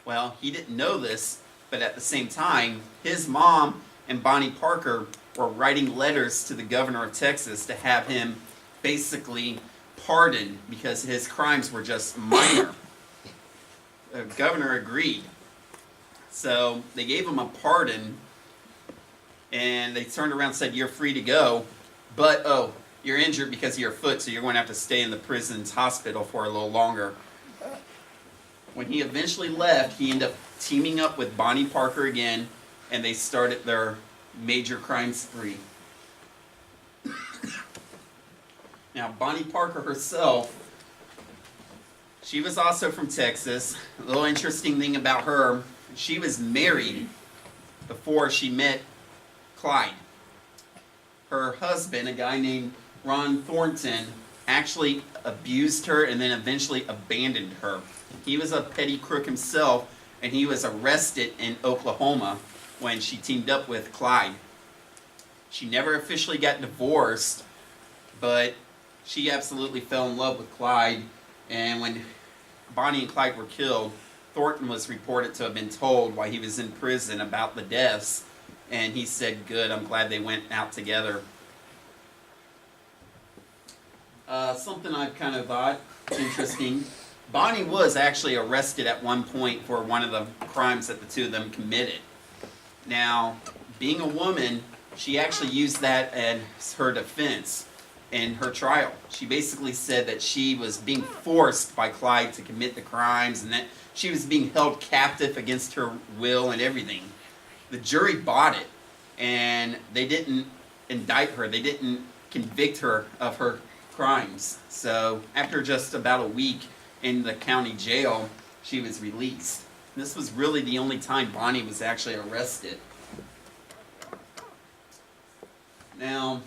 Speaker 1: Well, he didn't know this, but at the same time, his mom and Bonnie Parker were writing letters to the governor of Texas to have him basically pardoned because his crimes were just minor. The governor agreed. So they gave him a pardon, and they turned around and said, "You're free to go, but oh, you're injured because of your foot, so you're going to have to stay in the prison's hospital for a little longer." When he eventually left, he ended up teaming up with Bonnie Parker again, and they started their major crime spree. Now, Bonnie Parker herself, she was also from Texas. A little interesting thing about her, she was married before she met Clyde. Her husband, a guy named Ron Thornton, actually abused her and then eventually abandoned her. He was a petty crook himself, and he was arrested in Oklahoma when she teamed up with Clyde. She never officially got divorced, but she absolutely fell in love with Clyde, and when Bonnie and Clyde were killed, Thornton was reported to have been told while he was in prison about the deaths, and he said, "Good, I'm glad they went out together." Something I've kind of thought interesting. Bonnie was actually arrested at one point for one of the crimes that the two of them committed. Now, being a woman, she actually used that as her defense in her trial. She basically said that she was being forced by Clyde to commit the crimes and that she was being held captive against her will and everything. The jury bought it, and they didn't indict her. They didn't convict her of her crimes. So after just about a week in the county jail, she was released. This was really the only time Bonnie was actually arrested. Now,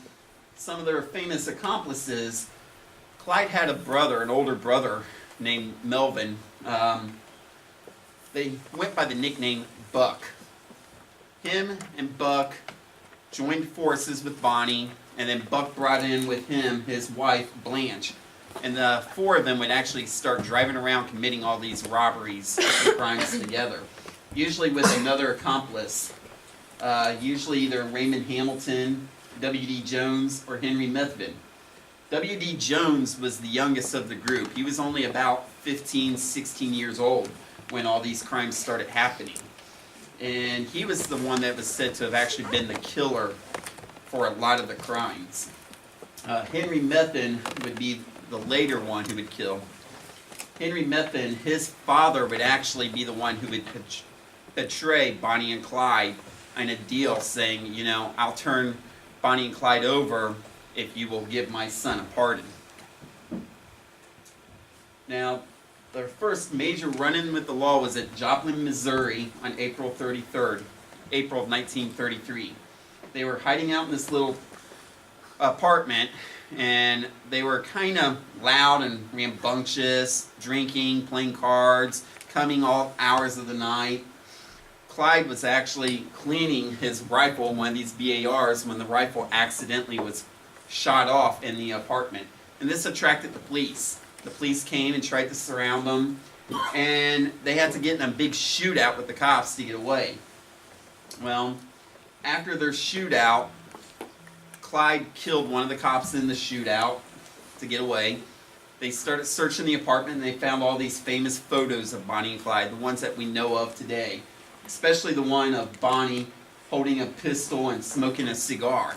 Speaker 1: some of their famous accomplices, Clyde had a brother, an older brother named Melvin. They went by the nickname Buck. Him and Buck joined forces with Bonnie, and then Buck brought in with him his wife, Blanche. And the four of them would actually start driving around committing all these robberies and crimes together, usually with another accomplice, usually either Raymond Hamilton, W.D. Jones, or Henry Methvin. W.D. Jones was the youngest of the group. He was only about 15, 16 years old when all these crimes started happening. And he was the one that was said to have actually been the killer for a lot of the crimes. Henry Methvin would be the later one who would kill. Henry Methvin, his father would actually be the one who would betray Bonnie and Clyde in a deal saying, you know, "I'll turn Bonnie and Clyde over if you will give my son a pardon." Now, their first major run-in with the law was at Joplin, Missouri on April 33rd, April of 1933. They were hiding out in this little apartment, and they were kind of loud and rambunctious, drinking, playing cards, coming all hours of the night. Clyde was actually cleaning his rifle, one of these BARs, when the rifle accidentally was shot off in the apartment. And this attracted the police. The police came and tried to surround them, and they had to get in a big shootout with the cops to get away. Well, after their shootout, Clyde killed one of the cops in the shootout to get away. They started searching the apartment, and they found all these famous photos of Bonnie and Clyde, the ones that we know of today, especially the one of Bonnie holding a pistol and smoking a cigar.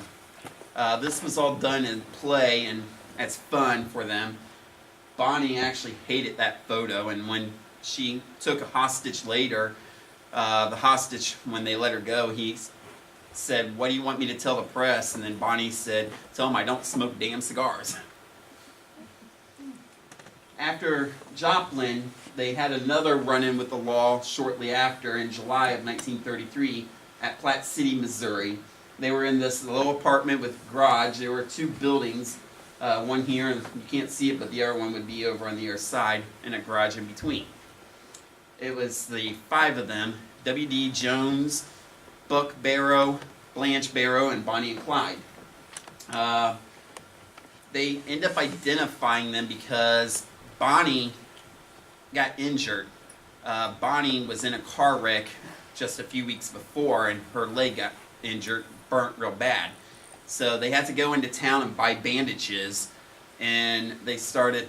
Speaker 1: This was all done in play and as fun for them. Bonnie actually hated that photo, and when she took a hostage later, the hostage, when they let her go, he said, "What do you want me to tell the press?" And then Bonnie said, "Tell them I don't smoke damn cigars." After Joplin, they had another run-in with the law shortly after in July of 1933 at Platte City, Missouri. They were in this little apartment with garage. There were two buildings, one here, and you can't see it, but the other one would be over on the other side, and a garage in between. It was the five of them, W.D. Jones, Buck Barrow, Blanche Barrow, and Bonnie and Clyde. They end up identifying them because Bonnie got injured. Bonnie was in a car wreck just a few weeks before, and her leg got injured, burnt real bad. So they had to go into town and buy bandages, and they started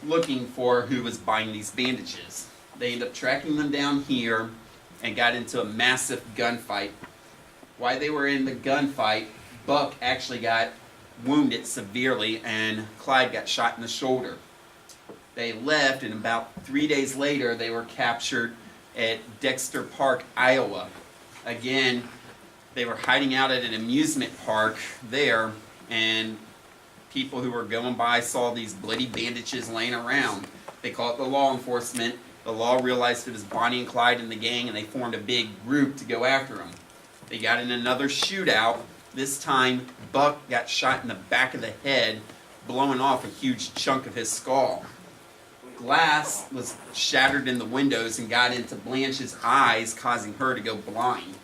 Speaker 1: looking for who was buying these bandages. They ended up tracking them down here and got into a massive gunfight. While they were in the gunfight, Buck actually got wounded severely and Clyde got shot in the shoulder. They left, and about 3 days later they were captured at Dexter Park, Iowa. Again, they were hiding out at an amusement park there, and people who were going by saw these bloody bandages laying around. They called the law enforcement. The law realized it was Bonnie and Clyde and the gang, and they formed a big group to go after them. They got in another shootout. This time, Buck got shot in the back of the head, blowing off a huge chunk of his skull. Glass was shattered in the windows and got into Blanche's eyes, causing her to go blind.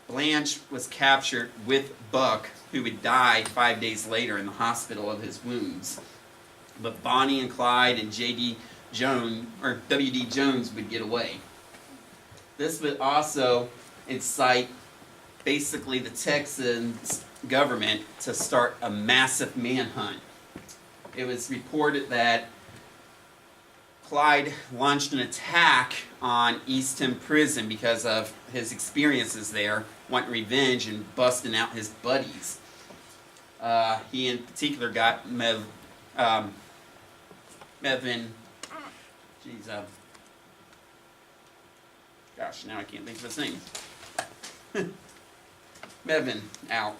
Speaker 1: Blanche was captured with Buck, who would die 5 days later in the hospital of his wounds. But Bonnie and Clyde and W.D. Jones would get away. This would also incite basically the Texan government to start a massive manhunt. It was reported that Clyde launched an attack on Eastham Prison because of his experiences there, wanting revenge and busting out his buddies. He in particular got Mevin, gosh, now I can't think of his name. Mevin out.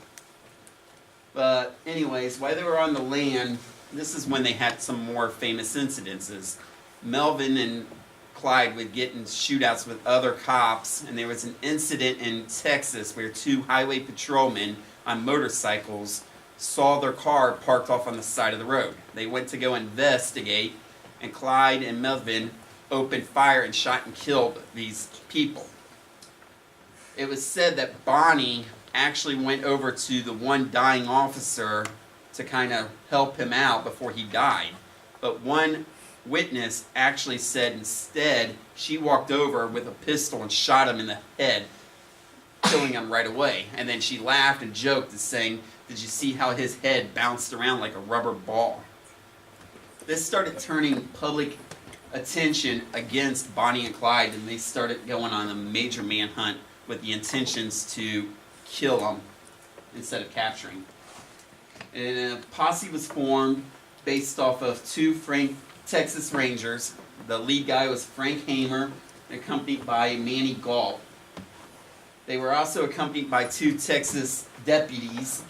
Speaker 1: But anyways, while they were on the land, this is when they had some more famous incidences. Melvin and Clyde would get in shootouts with other cops, and there was an incident in Texas where two highway patrolmen on motorcycles saw their car parked off on the side of the road. They went to go investigate, and Clyde and Melvin opened fire and shot and killed these people. It was said that Bonnie actually went over to the one dying officer to kind of help him out before he died. But one witness actually said instead she walked over with a pistol and shot him in the head, killing him right away. And then she laughed and joked, saying, "Did you see how his head bounced around like a rubber ball?" This started turning public attention against Bonnie and Clyde, and they started going on a major manhunt with the intentions to kill them instead of capturing. And a posse was formed based off of two Texas Rangers. The lead guy was Frank Hamer, accompanied by Manny Galt. They were also accompanied by two Texas deputies.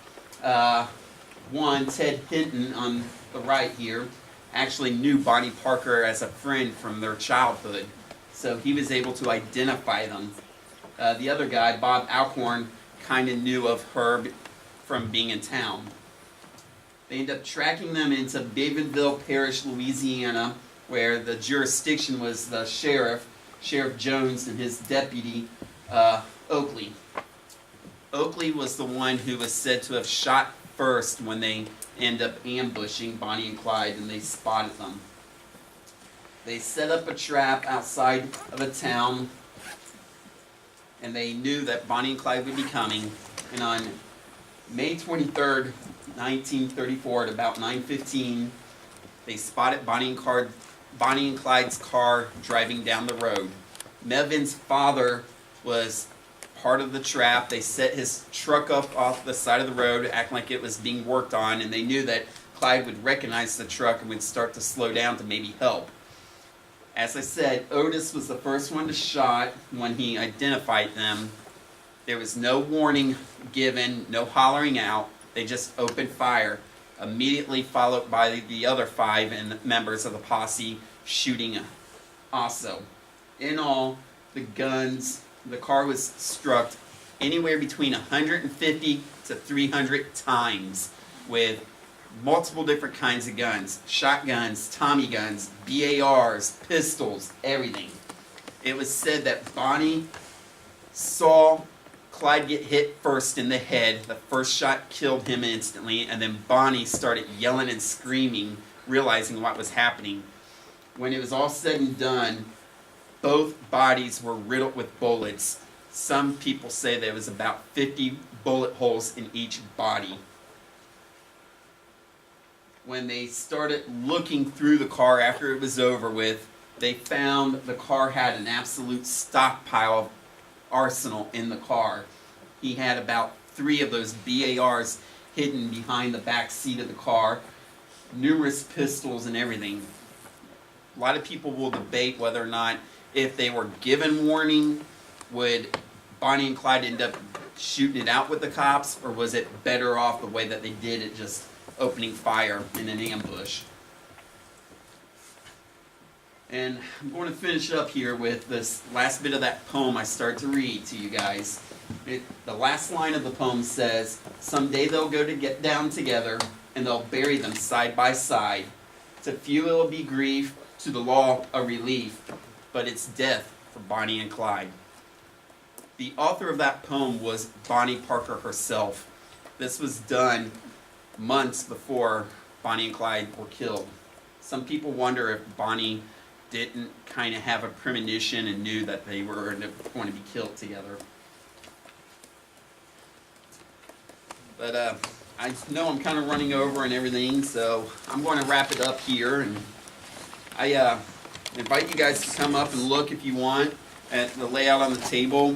Speaker 1: One, Ted Hinton on the right here, actually knew Bonnie Parker as a friend from their childhood, so he was able to identify them. The other guy, Bob Alcorn, kind of knew of her from being in town. They ended up tracking them into Babenville Parish, Louisiana, where the jurisdiction was the Sheriff Jones, and his deputy, Oakley. Oakley was the one who was said to have shot first when they end up ambushing Bonnie and Clyde, and they spotted them. They set up a trap outside of a town, and they knew that Bonnie and Clyde would be coming. And on May 23rd, 1934, at about 9:15, they spotted Bonnie and Clyde's car driving down the road. Mevin's father was part of the trap. They set his truck up off the side of the road, acting like it was being worked on, and they knew that Clyde would recognize the truck and would start to slow down to maybe help. As I said, Otis was the first one to shot when he identified them. There was no warning given, no hollering out. They just opened fire, immediately followed by the other 5 members of the posse shooting also. In all, the car was struck anywhere between 150 to 300 times with multiple different kinds of guns. Shotguns, Tommy guns, BARs, pistols, everything. It was said that Bonnie saw Clyde get hit first in the head. The first shot killed him instantly, and then Bonnie started yelling and screaming, realizing what was happening. When it was all said and done, both bodies were riddled with bullets. Some people say there was about 50 bullet holes in each body. When they started looking through the car after it was over with, they found the car had an absolute stockpile of arsenal in the car. He had about 3 of those BARs hidden behind the back seat of the car, numerous pistols and everything. A lot of people will debate whether or not, if they were given warning, would Bonnie and Clyde end up shooting it out with the cops, or was it better off the way that they did it, just opening fire in an ambush? And I'm going to finish up here with this last bit of that poem I started to read to you guys. The last line of the poem says, "Someday they'll go to get down together, and they'll bury them side by side. To few it'll be grief, to the law a relief, but it's death for Bonnie and Clyde." The author of that poem was Bonnie Parker herself. This was done months before Bonnie and Clyde were killed. Some people wonder if Bonnie didn't kind of have a premonition and knew that they were going to be killed together. But I know I'm kind of running over and everything, so I'm going to wrap it up here. And I invite you guys to come up and look, if you want, at the layout on the table.